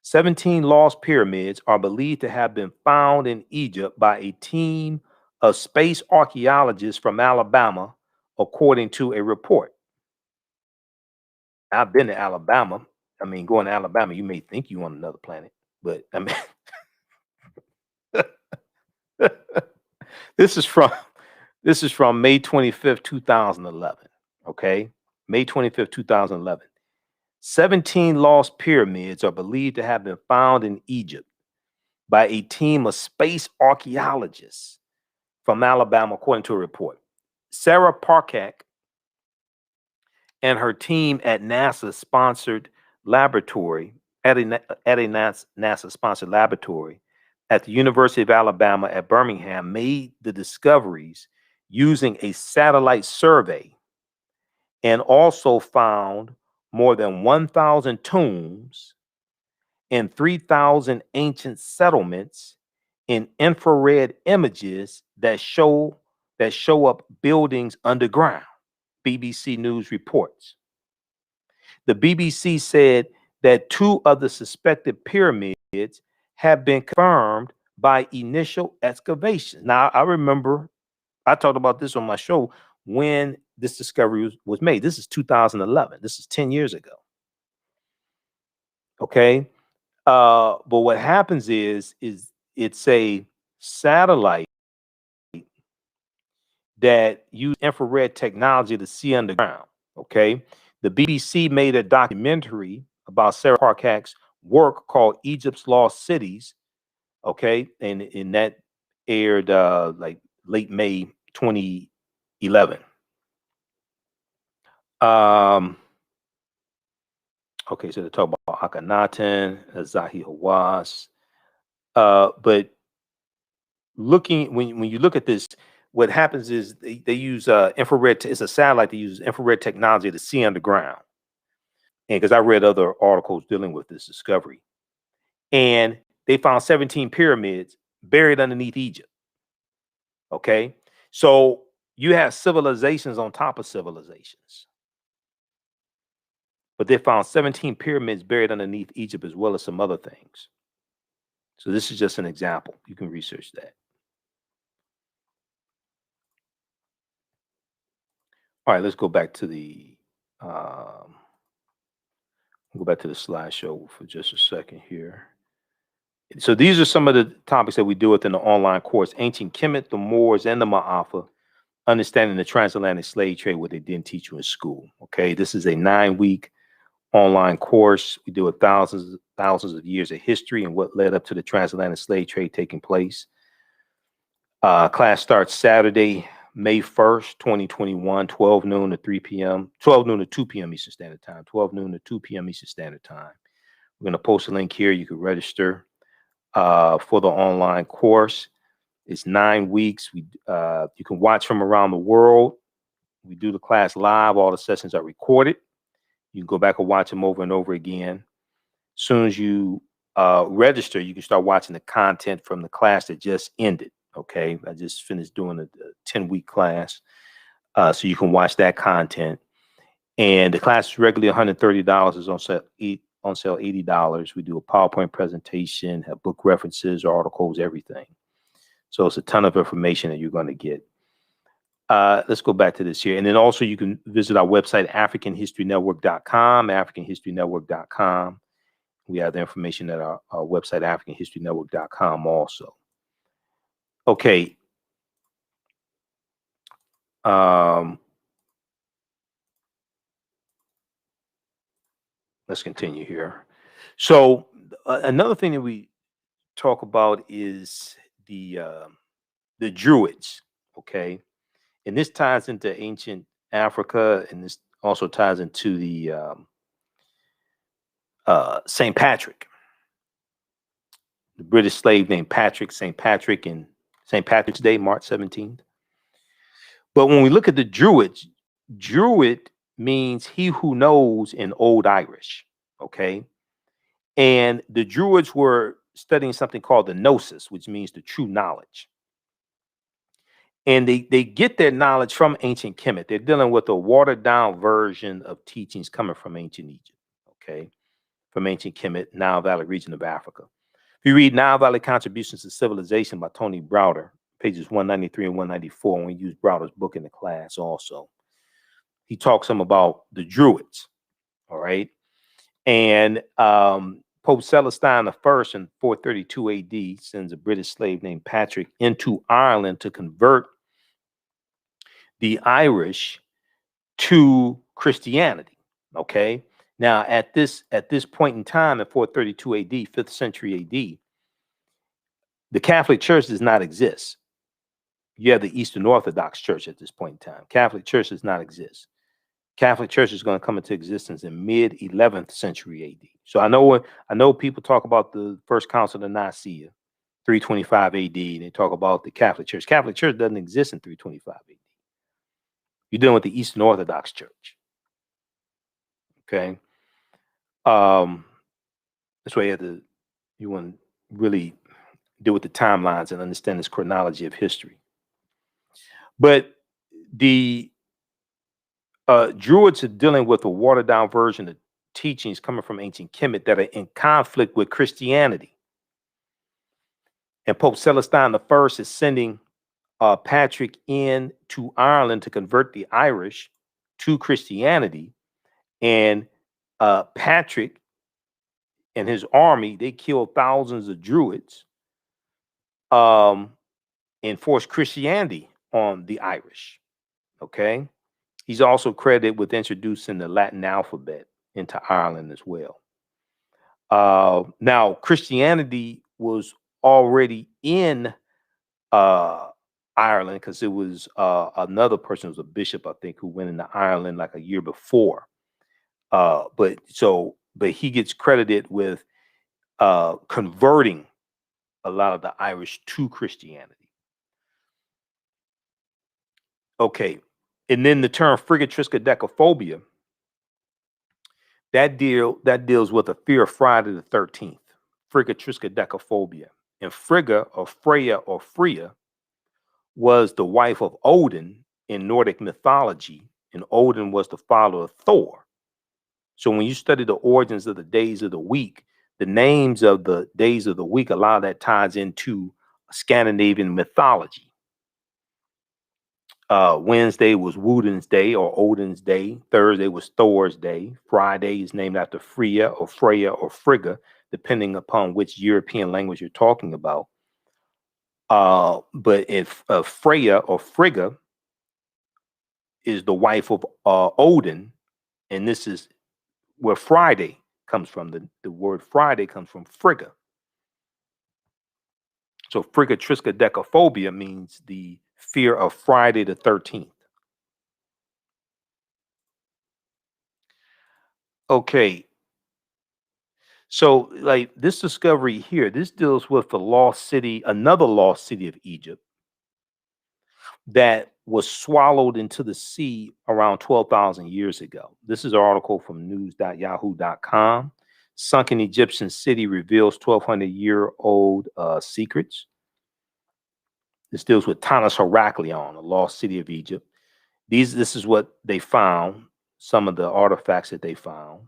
A: 17 lost pyramids are believed to have been found in Egypt by a team of space archaeologists from Alabama, according to a report. I've been to Alabama. I mean, going to Alabama, you may think you're on another planet, but I mean, this is from This is from May 25th, 2011. Okay. May 25th, 2011. 17 lost pyramids are believed to have been found in Egypt by a team of space archaeologists from Alabama, according to a report. Sarah Parkak and her team at NASA-sponsored laboratory, at a NASA-sponsored laboratory at the University of Alabama at Birmingham made the discoveries using a satellite survey and also found more than 1,000 tombs and 3,000 ancient settlements in infrared images that show up buildings underground. BBC News reports. The BBC said that 2 of the suspected pyramids have been confirmed by initial excavations. Now, I remember I talked about this on my show when this discovery was made. This is 2011. This is 10 years ago. Okay. But what happens is it's a satellite that use infrared technology to see underground. Okay. The BBC made a documentary about Sarah Parkak's work called Egypt's Lost Cities. Okay. And that aired like late May 2011. Okay, so they talk about Akhenaten, Zahi Hawass. But looking when you look at this, what happens is they use infrared. It's a satellite that uses infrared technology to see underground. And because I read other articles dealing with this discovery, and they found 17 pyramids buried underneath Egypt. Okay, so you have civilizations on top of civilizations, but they found 17 pyramids buried underneath Egypt as well as some other things. So this is just an example. You can research that. All right, let's go back to the slideshow for just a second here. So these are some of the topics that we deal with in the online course: ancient Kemet, the Moors, and the Maafa. Understanding the transatlantic slave trade, what they didn't teach you in school. Okay, this is a 9-week online course. We deal with thousands of years of history and what led up to the transatlantic slave trade taking place. Class starts Saturday, May 1st, 2021, 12 noon to 3 p.m., 12 noon to 2 p.m. Eastern Standard Time, 12 noon to 2 p.m. Eastern Standard Time. We're going to post a link here. You can register for the online course. It's 9 weeks. You can watch from around the world. We do the class live. All the sessions are recorded. You can go back and watch them over and over again. As soon as you register, you can start watching the content from the class that just ended. Okay, I just finished doing a 10-week class, so you can watch that content. And the class is regularly $130. Is on sale $80. We do a PowerPoint presentation, have book references, articles, everything. So it's a ton of information that you're going to get. Let's go back to this here. And then also you can visit our website, AfricanHistoryNetwork.com, AfricanHistoryNetwork.com. We have the information at our website, AfricanHistoryNetwork.com also. Okay. Let's continue here. So another thing that we talk about is the Druids. Okay. And this ties into ancient Africa, and this also ties into the St. Patrick, the British slave named Patrick, St. Patrick, and St. Patrick's Day, March 17th. But when we look at the Druids, Druid means he who knows in Old Irish. Okay. And the Druids were studying something called the Gnosis, which means the true knowledge. And they get their knowledge from ancient Kemet. They're dealing with a watered down version of teachings coming from ancient Egypt, okay, from ancient Kemet, Nile Valley region of Africa. If you read Nile Valley Contributions to Civilization by Tony Browder, pages 193 and 194, and we use Browder's book in the class also, he talks some about the Druids, all right? And Pope Celestine I in 432 AD sends a British slave named Patrick into Ireland to convert the Irish to Christianity. Okay. Now, at this point in time, in 432 AD, 5th century AD, the Catholic Church does not exist. You have the Eastern Orthodox Church at this point in time. Catholic Church does not exist. Catholic Church is going to come into existence in mid 11th century AD. So I know people talk about the First Council of Nicaea, 325 AD. They talk about the Catholic Church. Catholic Church doesn't exist in 325 AD. You're dealing with the Eastern Orthodox Church. Okay. That's why you want to really deal with the timelines and understand this chronology of history. But the Druids are dealing with a watered down version of teachings coming from ancient Kemet that are in conflict with Christianity. And Pope Celestine I is sending Patrick in to Ireland to convert the Irish to Christianity. And Patrick and his army, they killed thousands of Druids and forced Christianity on the Irish. Okay. He's also credited with introducing the Latin alphabet into Ireland as well. Now, Christianity was already in Ireland because it was another person, was a bishop, I think, who went into Ireland like a year before. But he gets credited with converting a lot of the Irish to Christianity. Okay, and then the term frigatriskaidekaphobia, that deals with a fear of Friday the 13th, frigatriskaidekaphobia. And Frigga or Freya or Freya was the wife of Odin in Nordic mythology, and Odin was the father of Thor. So when you study the origins of the days of the week, the names of the days of the week, a lot of that ties into Scandinavian mythology. Wednesday was Woden's day or Odin's day. Thursday was Thor's day. Friday is named after Freya or Frigga, depending upon which European language you're talking about. But if Freya or Frigga is the wife of Odin, and this is where Friday comes from. The word Friday comes from Frigga. So frigatriskaidekaphobia means the fear of Friday the 13th. Okay. So like this discovery here, this deals with the lost city, another lost city of Egypt that was swallowed into the sea around 12,000 years ago. This is an article from news.yahoo.com. Sunken Egyptian city reveals 1,200-year-old secrets. This deals with Tanis Heraklion, a lost city of Egypt. This is what they found, some of the artifacts that they found.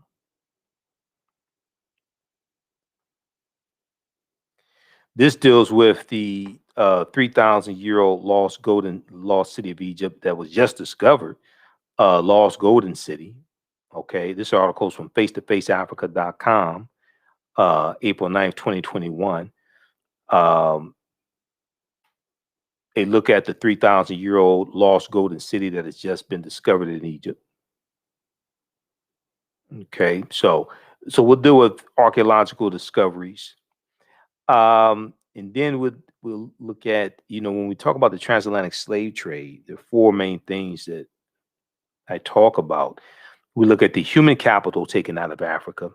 A: This deals with the 3,000-year-old lost city of Egypt that was just discovered, lost golden city. Okay, this article is from face-to-faceafrica.com, April 9th, 2021. They look at the 3,000-year-old lost golden city that has just been discovered in Egypt. Okay, so we'll deal with archaeological discoveries. And then we'll look at, when we talk about the transatlantic slave trade, there are four main things that I talk about. We look at the human capital taken out of Africa,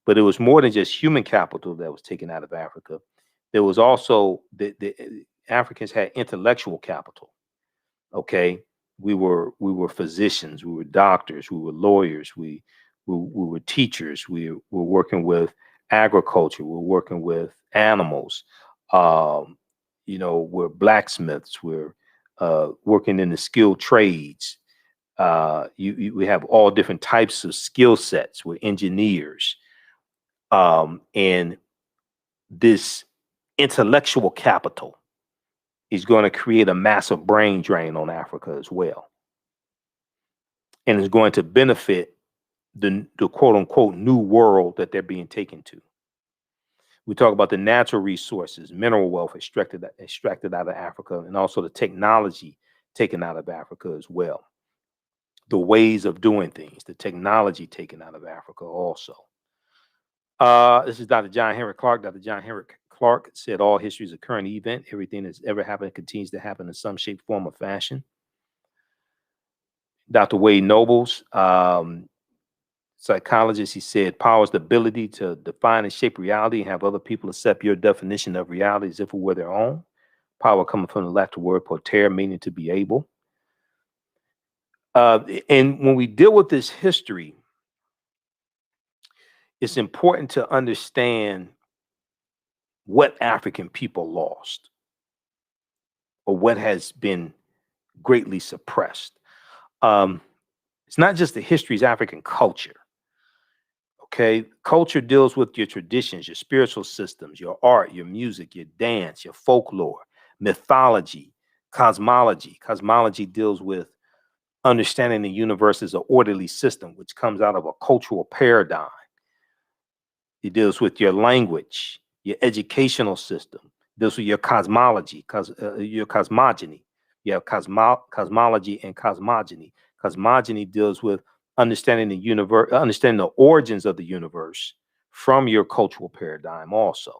A: but it was more than just human capital that was taken out of Africa. There was also the Africans had intellectual capital. Okay, we were physicians, we were doctors, we were lawyers, we were teachers, we were working with agriculture, we were working with animals. We're blacksmiths, we're working in the skilled trades. We have all different types of skill sets. We're engineers. And this intellectual capital is going to create a massive brain drain on Africa as well. And is going to benefit the quote unquote new world that they're being taken to. We talk about the natural resources, mineral wealth extracted out of Africa, and also the technology taken out of Africa as well. The ways of doing things, the technology taken out of Africa also. This is Dr. John Henrik Clarke. Dr. John Henrik Clarke said all history is a current event. Everything that's ever happened continues to happen in some shape, form, or fashion. Dr. Wade Nobles, psychologist, he said, power is the ability to define and shape reality and have other people accept your definition of reality as if it were their own. Power coming from the Latin word potere, meaning to be able. And when we deal with this history, it's important to understand what African people lost or what has been greatly suppressed. It's not just the history, it's African culture. Okay, culture deals with your traditions, your spiritual systems, your art, your music, your dance, your folklore, mythology, cosmology. Cosmology deals with understanding the universe as an orderly system, which comes out of a cultural paradigm. It deals with your language, your educational system, it deals with your cosmology, your cosmogony. You have cosmology and cosmogony. Cosmogony deals with understanding the universe, understanding the origins of the universe from your cultural paradigm also.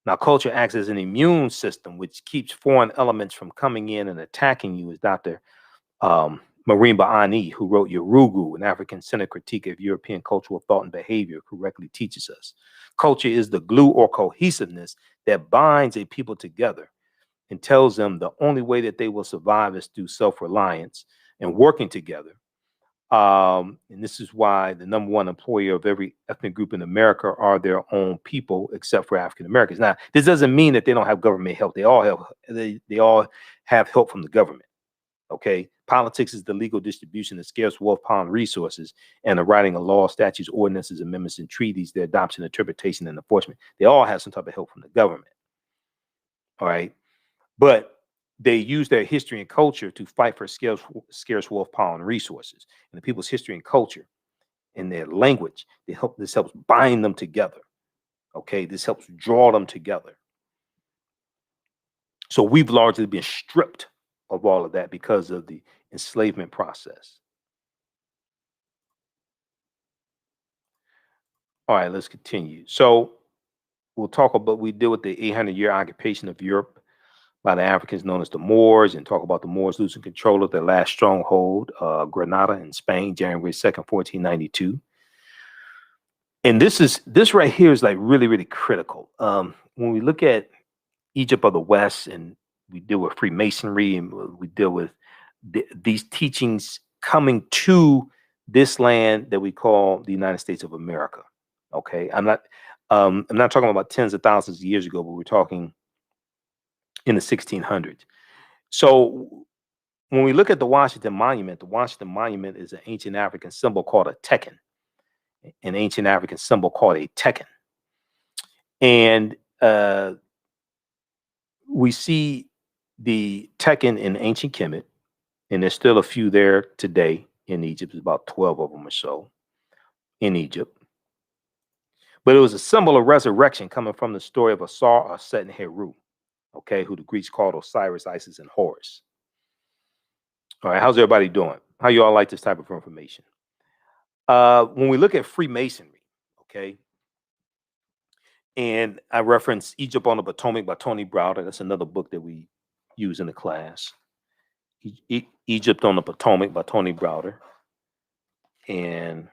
A: Now, culture acts as an immune system, which keeps foreign elements from coming in and attacking you, as Dr. Marimba Ani, who wrote Yorugu, an African-centered critique of European cultural thought and behavior, correctly teaches us. Culture is the glue or cohesiveness that binds a people together and tells them the only way that they will survive is through self-reliance and working together. And this is why the number one employer of every ethnic group in America are their own people, except for African Americans. Now, this doesn't mean that they don't have government help. They all have help from the government. Okay, politics is the legal distribution of scarce wealth, power, and resources, and the writing of laws, statutes, ordinances, amendments, and treaties, their adoption, interpretation, and enforcement. They all have some type of help from the government. All right, but they use their history and culture to fight for scarce wealth, power, and resources. And the people's history and culture and their language, this helps bind them together. Okay, this helps draw them together. So we've largely been stripped of all of that because of the enslavement process. All right, let's continue. So we'll talk about, we deal with the 800-year occupation of Europe by the Africans known as the Moors, and talk about the Moors losing control of their last stronghold, Granada in Spain, January 2nd, 1492. And this right here is like really, really critical. When we look at Egypt of the West and we deal with Freemasonry and we deal with these teachings coming to this land that we call the United States of America. Okay, I'm not talking about tens of thousands of years ago, but we're talking in the 1600s. So when we look at the Washington Monument is an ancient African symbol called a tekken, an ancient African symbol called a tekken. And we see the tekken in ancient Kemet, and there's still a few there today in Egypt. There's about 12 of them or so in Egypt. But it was a symbol of resurrection coming from the story of Asar, Set, and Heru, okay, who the Greeks called Osiris, Isis, and Horus. All right, how's everybody doing? How you all like this type of information? When we look at Freemasonry, okay, and I reference Egypt on the Potomac by Tony Browder. That's another book that we use in the class. Egypt on the Potomac by Tony Browder. And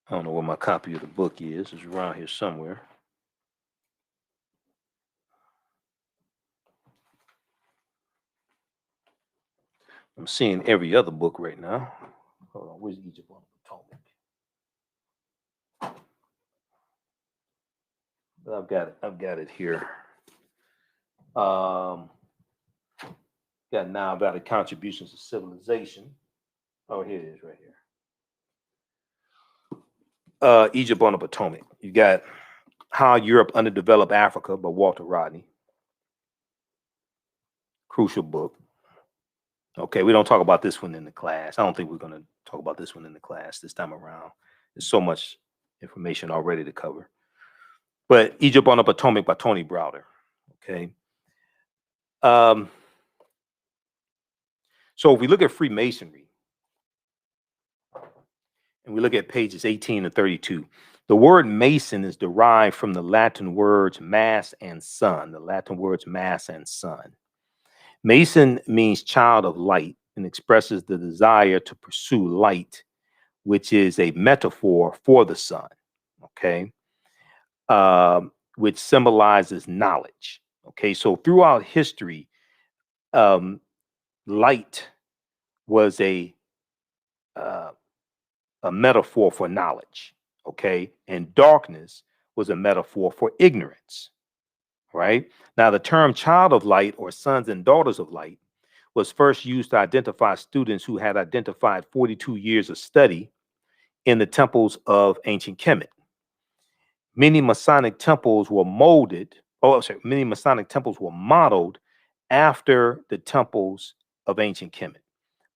A: I don't know where my copy of the book is. It's around here somewhere. I'm seeing every other book right now. Hold on, where's Egypt on the Potomac? But I've got it here. Got now about the contributions of civilization. Oh, here it is right here. Egypt on the Potomac. You got How Europe Underdeveloped Africa by Walter Rodney. Crucial book. Okay, we don't talk about this one in the class. I don't think we're going to talk about this one in the class this time around. There's so much information already to cover. But Egypt on the Potomac by Tony Browder. Okay. Um, so if we look at Freemasonry and we look at pages 18 to 32, the word Mason is derived from the Latin words mass and sun. The Latin words mass and sun. Mason means child of light and expresses the desire to pursue light, which is a metaphor for the sun. Okay. Which symbolizes knowledge. Okay. So throughout history, light was uh, a metaphor for knowledge, okay? And darkness was a metaphor for ignorance, right? Now, the term child of light or sons and daughters of light was first used to identify students who had identified 42 years of study in the temples of ancient Kemet. Many Masonic temples were many Masonic temples were modeled after the temples of ancient Kemet,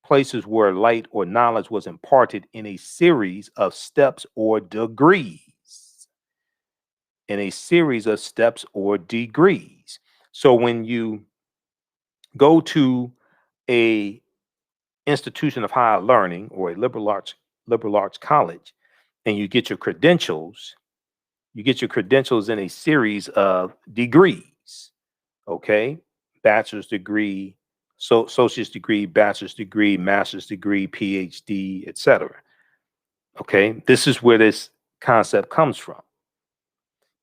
A: places where light or knowledge was imparted in a series of steps or degrees. In a series of steps or degrees. So when you go to a institution of higher learning or a liberal arts college and you get your credentials in a series of degrees. Okay, bachelor's degree, associate's degree, bachelor's degree, master's degree, PhD, etc. Okay, this is where this concept comes from.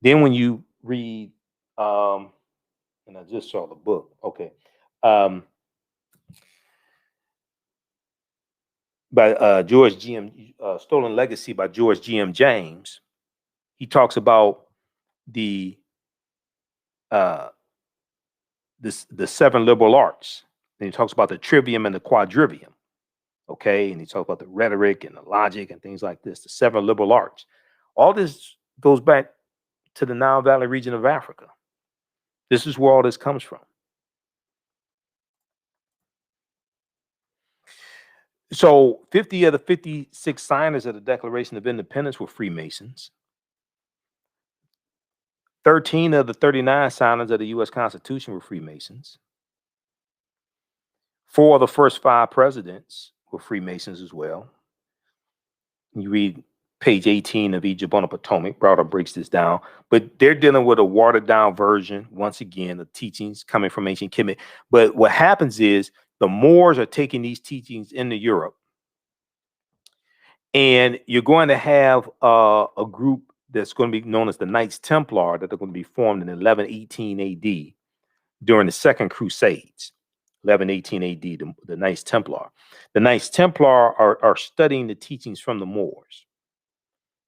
A: Then when you read, and I just saw the book. Okay, um, by George G.M. Stolen Legacy by George G.M. James. He talks about the uh, the seven liberal arts. And he talks about the trivium and the quadrivium. Okay, and he talks about the rhetoric and the logic and things like this. The seven liberal arts. All this goes back to the Nile Valley region of Africa. This is where all this comes from. So 50 of the 56 signers of the Declaration of Independence were Freemasons. 13 of the 39 signers of the U.S. Constitution were Freemasons. 4 of the first 5 presidents were Freemasons as well. You read page 18 of Egypt on the Potomac. Browder breaks this down, but they're dealing with a watered down version, once again, of teachings coming from ancient Kemet. But what happens is the Moors are taking these teachings into Europe, and you're going to have a group that's going to be known as the Knights Templar that are going to be formed in 1118 AD during the Second Crusades. 1118 AD, the Knights Templar. The Knights Templar are studying the teachings from the Moors.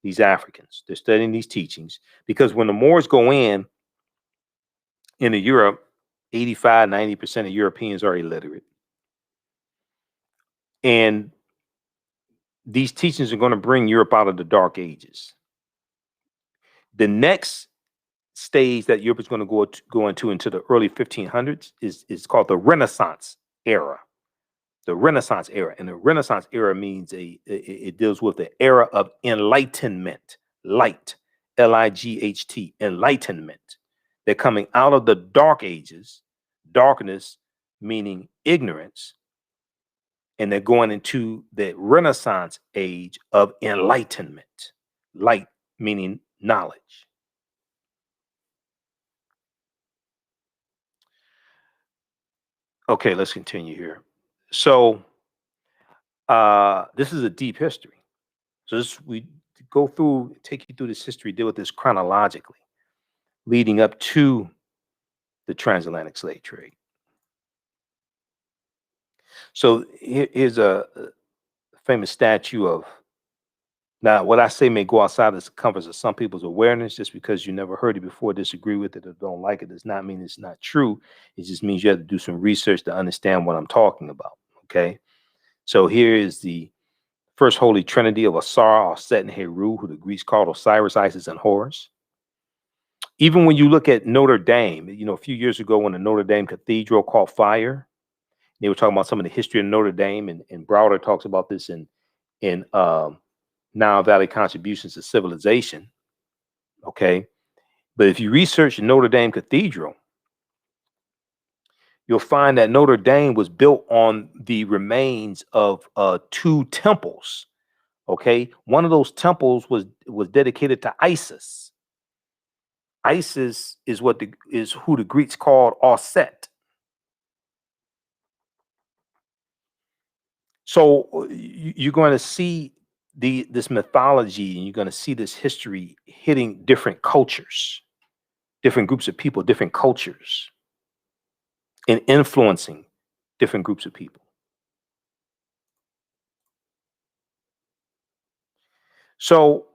A: These Africans, they're studying these teachings because when the Moors go into Europe, 85, 90% of Europeans are illiterate. And these teachings are going to bring Europe out of the Dark Ages. The next stage that Europe is going to go into the early 1500s is called the Renaissance era. The Renaissance era. And the Renaissance era means it deals with the era of enlightenment, light, Light, enlightenment. They're coming out of the Dark Ages, darkness meaning ignorance, and they're going into the Renaissance age of enlightenment, light meaning knowledge. Okay, let's continue here. So this is a deep history. So we go through, take you through this history, deal with this chronologically, leading up to the transatlantic slave trade. So here's a famous statue of, now what I say may go outside the covers of some people's awareness. Just because you never heard it before, disagree with it, or don't like it, does not mean it's not true. It just means you have to do some research to understand what I'm talking about. Okay, so here is the first holy trinity of Asar, Set, and Heru, who the Greeks called Osiris, Isis, and Horus. Even when you look at Notre Dame, a few years ago when the Notre Dame Cathedral caught fire, they were talking about some of the history of Notre Dame, and Browder talks about this in Nile Valley Contributions to Civilization. Okay, But if you research Notre Dame Cathedral, you'll find that Notre Dame was built on the remains of two temples. Okay, one of those temples was dedicated to Isis. Isis is who the Greeks called Auset. So you're going to see this mythology, and you're going to see this history hitting different cultures, different groups of people, different cultures, and influencing different groups of people. So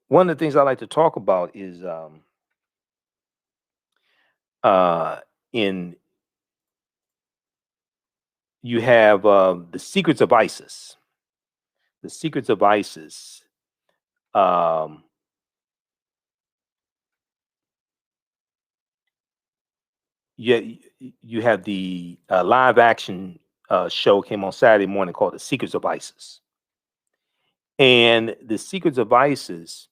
A: one of the things I like to talk about is uh, in you have the secrets of Isis. The secrets of Isis. Um, you have the live action show came on Saturday morning called The Secrets of Isis. And The Secrets of Isis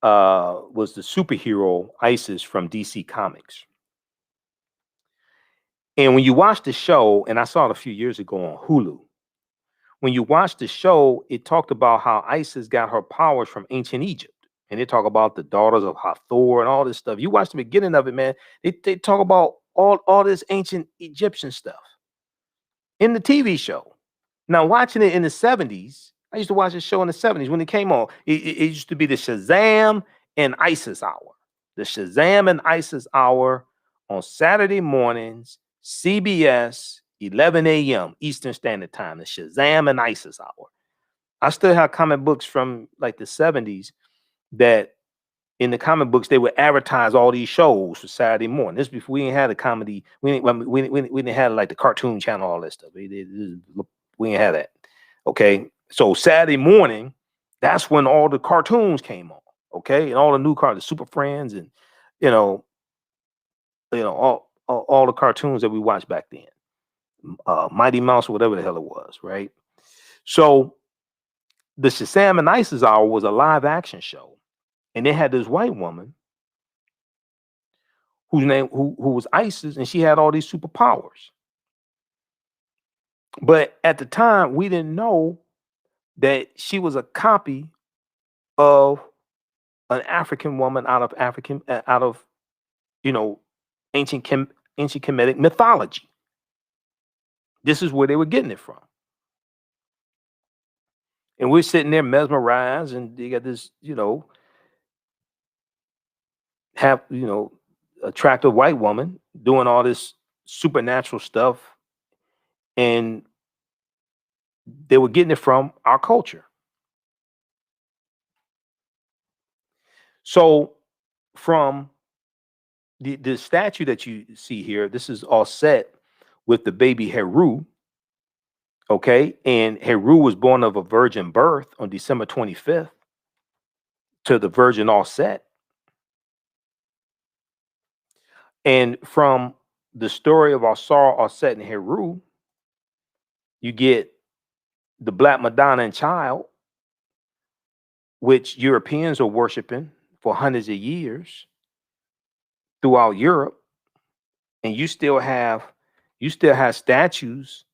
A: was the superhero Isis from DC Comics. And when you watch the show, and I saw it a few years ago on Hulu, when you watch the show, it talked about how Isis got her powers from ancient Egypt. And they talk about the daughters of Hathor and all this stuff. You watch the beginning of it, man. They talk about all this ancient Egyptian stuff in the TV show. Now, watching it in the 70s, I used to watch this show in the 70s when it came on. It used to be the Shazam and Isis hour. The Shazam and Isis hour on Saturday mornings, CBS, 11 a.m. Eastern Standard Time. The Shazam and Isis hour. I still have comic books from like the 70s that in the comic books they would advertise all these shows for Saturday morning. This before we didn't have the comedy. We didn't have like the cartoon channel, all that stuff. We didn't have that. Okay, so Saturday morning, that's when all the cartoons came on. Okay, and all the new cartoons, the Super Friends, and you know, all the cartoons that we watched back then, Mighty Mouse, whatever the hell it was, right? So the Shazam and Isis hour was a live action show, and they had this white woman who was Isis, and she had all these superpowers. But at the time, we didn't know that she was a copy of an African woman out of you know ancient ancient Kemetic mythology. This is where they were getting it from, and we're sitting there mesmerized, and you got this have attractive white woman doing all this supernatural stuff, and they were getting it from our culture. So from the statue that you see here, this is all set with the baby Heru. Okay, and Heru was born of a virgin birth on December 25th to the virgin all set. And from the story of Asar, Osset, and Heru, you get the Black Madonna and Child, which Europeans are worshiping for hundreds of years throughout Europe, and you still have statues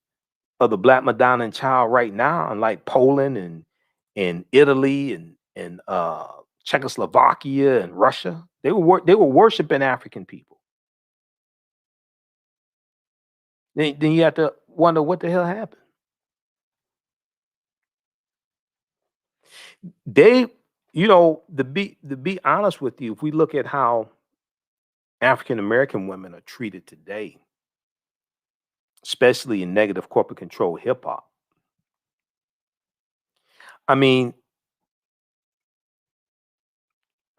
A: of the Black Madonna and Child right now in like Poland and Italy and Czechoslovakia and Russia. They were worshiping African people. Then you have to wonder what the hell happened. They, to be honest with you, if we look at how African American women are treated today, especially in negative corporate control hip hop. I mean,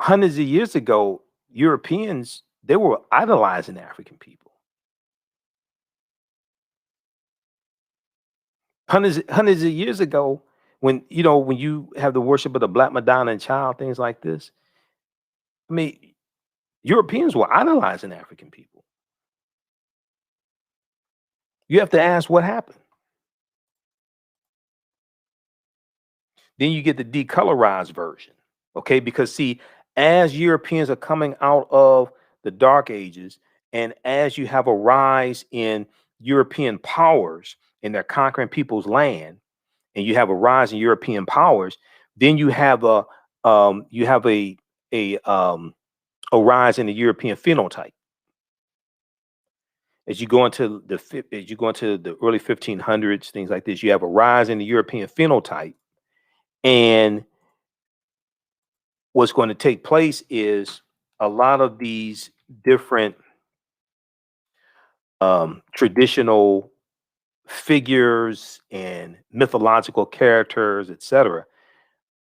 A: hundreds of years ago, Europeans they were idolizing African people. Hundreds of years ago, when you have the worship of the Black Madonna and Child, things like this. I mean, Europeans were idolizing African people. You have to ask what happened. Then you get the decolorized version. Okay, because see, as Europeans are coming out of the Dark Ages, and as you have a rise in European powers and they're conquering people's land, and you have a rise in European powers, then you have a a rise in the European phenotype. As you go into the early 1500s, things like this, you have a rise in the European phenotype, and what's going to take place is a lot of these different traditional figures and mythological characters, etc.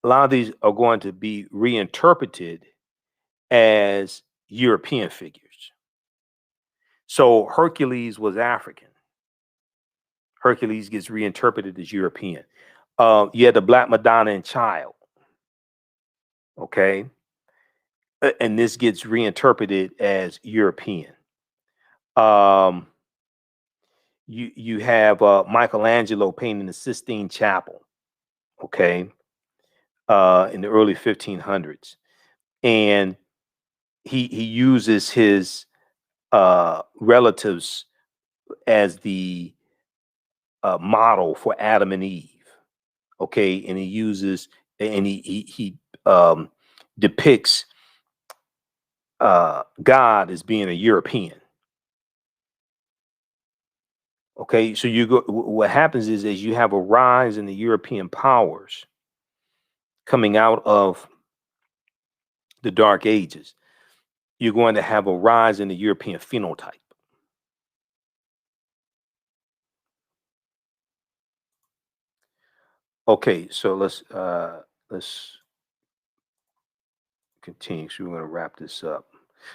A: A lot of these are going to be reinterpreted as European figures. So Hercules was African. Hercules gets reinterpreted as European. You had the Black Madonna and Child, okay, and this gets reinterpreted as European. Um, you have Michelangelo painting the Sistine Chapel, okay, in the early 1500s, and he uses his relatives as the model for Adam and Eve, okay, and he uses and he depicts God as being a European. Okay, so you go. What happens is you have a rise in the European powers coming out of the Dark Ages. You're going to have a rise in the European phenotype. Okay, so let's continue. So we're going to wrap this up.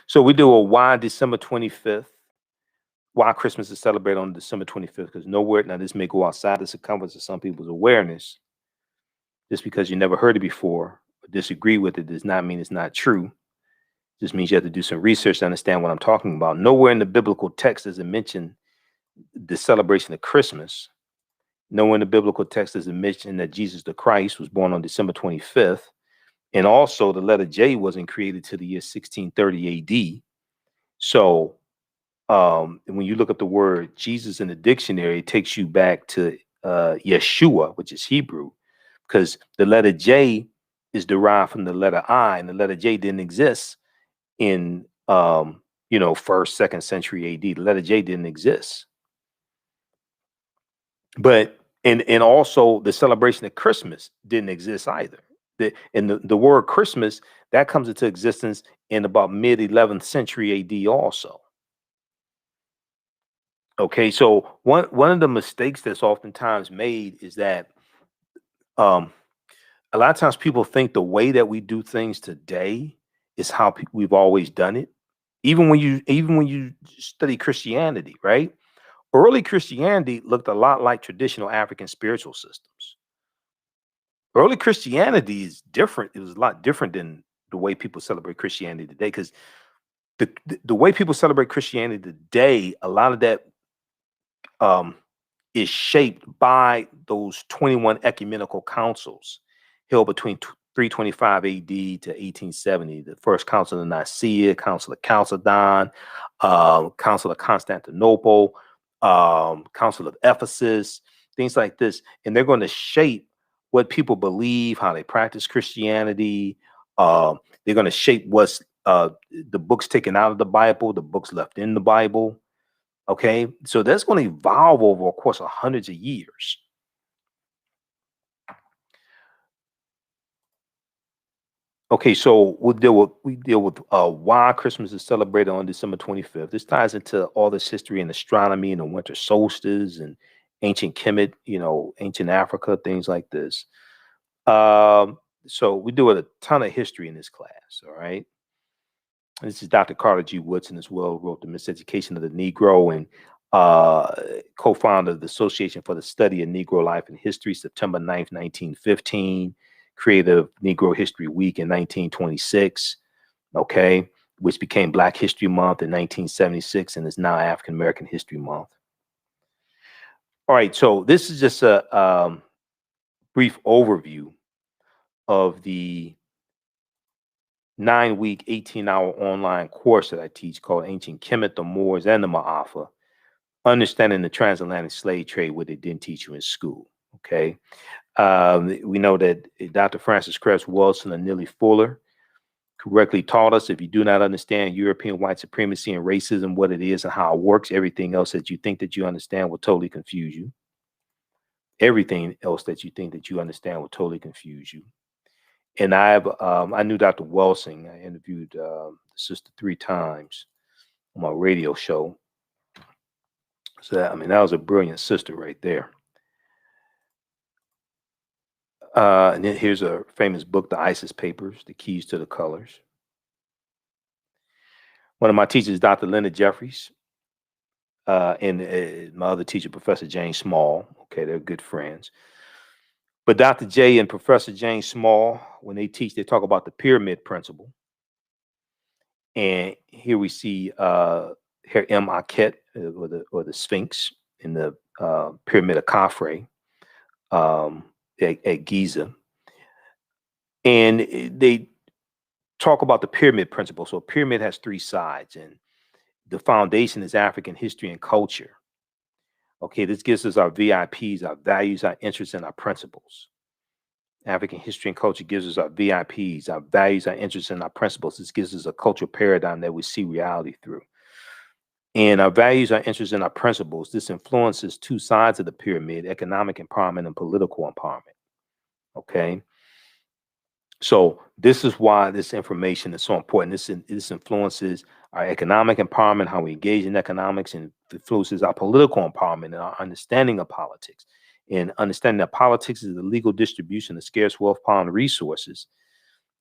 A: So we do a why December 25th. Why Christmas is celebrated on December 25th? Because nowhere now this may go outside the circumference of some people's awareness. Just because you never heard it before or disagree with it does not mean it's not true. Just means you have to do some research to understand what I'm talking about. Nowhere in the biblical text does it mention the celebration of Christmas. Nowhere in the biblical text does it mention that Jesus the Christ was born on December 25th. And also the letter J wasn't created till the year 1630 AD. So when you look up the word Jesus in the dictionary, it takes you back to Yeshua, which is Hebrew, because the letter J is derived from the letter I, and the letter J didn't exist in first, second century AD. The letter J didn't exist. But and also the celebration of Christmas didn't exist either. The word Christmas that comes into existence in about mid 11th century AD also. Okay, so one of the mistakes that's oftentimes made is that um, a lot of times people think the way that we do things today is how we've always done it. Even when you study Christianity, right? Early Christianity looked a lot like traditional African spiritual systems. Early Christianity is different. It was a lot different than the way people celebrate Christianity today. Because the way people celebrate Christianity today, a lot of that um, is shaped by those 21 ecumenical councils held between 325 AD to 1870. The first Council of Nicaea, Council of Chalcedon, Council of Constantinople, Council of Ephesus, things like this. And they're going to shape what people believe, how they practice Christianity. They're going to shape what's the books taken out of the Bible, the books left in the Bible. Okay, so that's going to evolve over a course of hundreds of years. Okay, so we deal with why Christmas is celebrated on December 25th. This ties into all this history in astronomy and the winter solstice and ancient Kemet, ancient Africa, things like this. So we do a ton of history in this class. All right. This is Dr. Carter G. Woodson as well, wrote The Miseducation of the Negro and uh, co-founder of the Association for the Study of Negro Life and History, September 9th, 1915, creator of Negro History Week in 1926, okay, which became Black History Month in 1976 and is now African American History Month. All right, so this is just a brief overview of the 9-week, 18-hour online course that I teach called Ancient Kemet, the Moors, and the Maafa, Understanding the Transatlantic Slave Trade, what they didn't teach you in school. Okay. We know that Dr. Francis Cress Wilson and Neely Fuller correctly taught us if you do not understand European white supremacy and racism, what it is and how it works, everything else that you think that you understand will totally confuse you. Everything else that you think that you understand will totally confuse you. And I knew Dr. Wilson. I interviewed the sister 3 times on my radio show. So that was a brilliant sister right there. And then here's a famous book, The ISIS Papers, The Keys to the Colors. One of my teachers, Dr. Leonard Jeffries, and my other teacher, Professor James Small. Okay, they're good friends. But Dr. J and Professor James Small, when they teach, they talk about the pyramid principle. And here we see Her Imhotep, or the Sphinx in the Pyramid of Khafre at Giza. And they talk about the pyramid principle. So a pyramid has 3 sides, and the foundation is African history and culture. Okay, this gives us our VIPs, our values, our interests, and our principles. African history and culture gives us our VIPs, our values, our interests, and our principles. This gives us a cultural paradigm that we see reality through. And our values, our interests, and our principles, this influences 2 sides of the pyramid, economic empowerment and political empowerment. Okay. So this is why this information is so important. This influences our economic empowerment, how we engage in economics, and influences our political empowerment and our understanding of politics. And understanding that politics is the legal distribution of scarce wealth, power, and resources,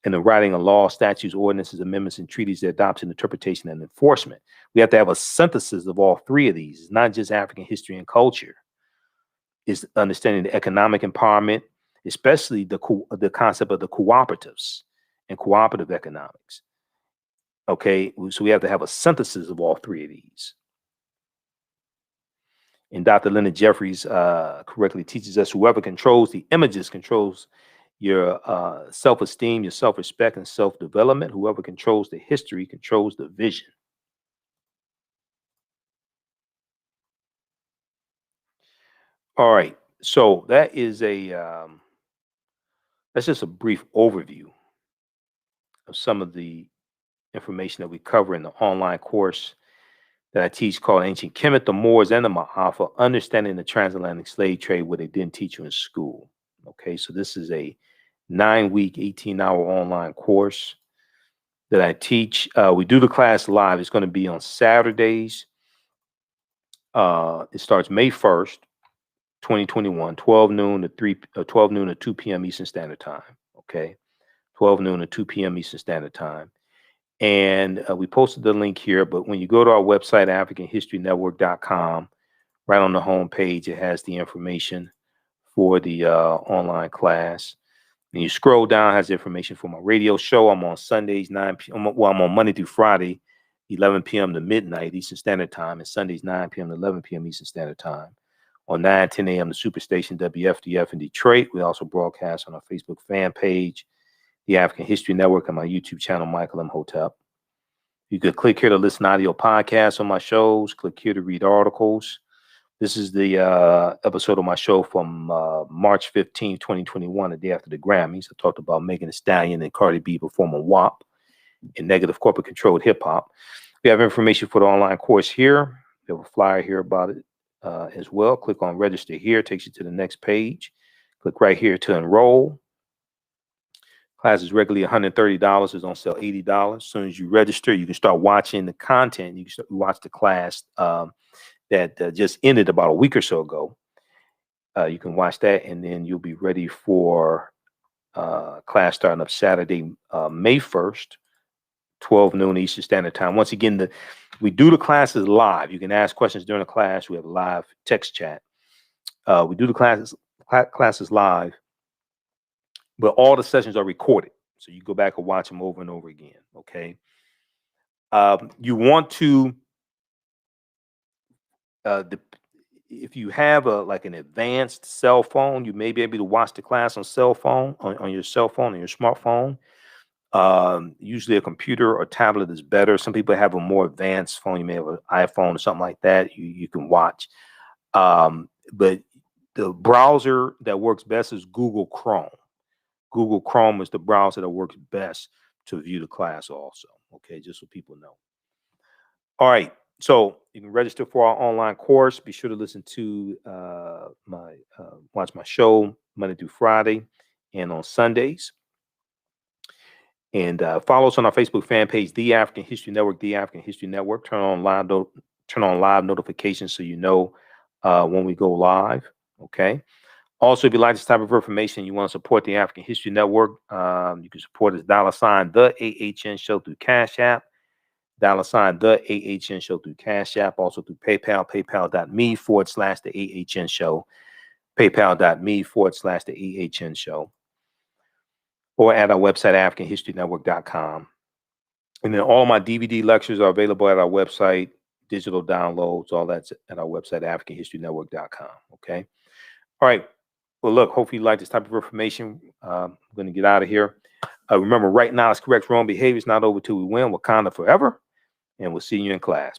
A: and the writing of laws, statutes, ordinances, amendments, and treaties, their adoption, interpretation, and enforcement. We have to have a synthesis of all 3 of these. It's not just African history and culture. It's understanding the economic empowerment, especially the concept of the cooperatives and cooperative economics. Okay, so we have to have a synthesis of all 3 of these. And Dr. Leonard Jeffries correctly teaches us whoever controls the images controls your self-esteem, your self-respect, and self-development. Whoever controls the history controls the vision. All right, so that is that's just a brief overview of some of the information that we cover in the online course that I teach called Ancient Kemet, the Moors, and the Maafa, Understanding the Transatlantic Slave Trade, what they didn't teach you in school. Okay, so this is a 9-week, 18-hour online course that I teach. We do the class live. It's going to be on Saturdays. It starts May 1st, 2021, 12 noon to 2 p.m. Eastern Standard Time. Okay, 12 noon to 2 p.m. Eastern Standard Time. And we posted the link here, but when you go to our website, AfricanHistoryNetwork.com, right on the home page, it has the information for the online class. And you scroll down, it has information for my radio show. I'm on Sundays, 9 p.m. Well, I'm on Monday through Friday, 11 p.m. to midnight Eastern Standard Time, and Sundays, 9 p.m. to 11 p.m. Eastern Standard Time. On 10 a.m. the Superstation WFDF in Detroit. We also broadcast on our Facebook fan page, the African History Network, and my YouTube channel, Michael Imhotep. You could click here to listen to audio podcasts on my shows. Click here to read articles. This is the episode of my show from March 15, 2021, the day after the Grammys. I talked about Megan Thee Stallion and Cardi B performing WAP in negative corporate controlled hip hop. We have information for the online course here. We have a flyer here about it as well. Click on register here, takes you to the next page. Click right here to enroll. Class is regularly $130. It's on sale $80. As soon as you register, you can start watching the content. You can start, watch the class that just ended about a week or so ago. You can watch that, and then you'll be ready for class starting up Saturday, May 1st, 12 noon Eastern Standard Time. Once again, we do the classes live. You can ask questions during the class. We have a live text chat. We do the classes live, but all the sessions are recorded. So you go back and watch them over and over again. Okay. You want to, if you have like an advanced cell phone, you may be able to watch the class on your cell phone, on your smartphone. Usually a computer or tablet is better. Some people have a more advanced phone. You may have an iPhone or something like that. You can watch. But the browser that works best is Google Chrome. Google Chrome is the browser that works best to view the class also. Okay, just so people know. All right. So you can register for our online course. Be sure to listen to watch my show Monday through Friday and on Sundays. And follow us on our Facebook fan page, The African History Network, The African History Network. Turn on live notifications so you know when we go live. Okay. Also, if you like this type of information, you want to support the African History Network, you can support us $ the AHN Show through Cash App, $ the AHN Show through Cash App, also through PayPal, paypal.me/the AHN Show, paypal.me/the AHN Show, or at our website, AfricanHistoryNetwork.com. And then all my DVD lectures are available at our website, digital downloads, all that's at our website, AfricanHistoryNetwork.com. Okay. All right. Well, look, hopefully you like this type of information. I'm going to get out of here. Remember, right now is correct. Wrong behavior is not over till we win. Wakanda forever. And we'll see you in class.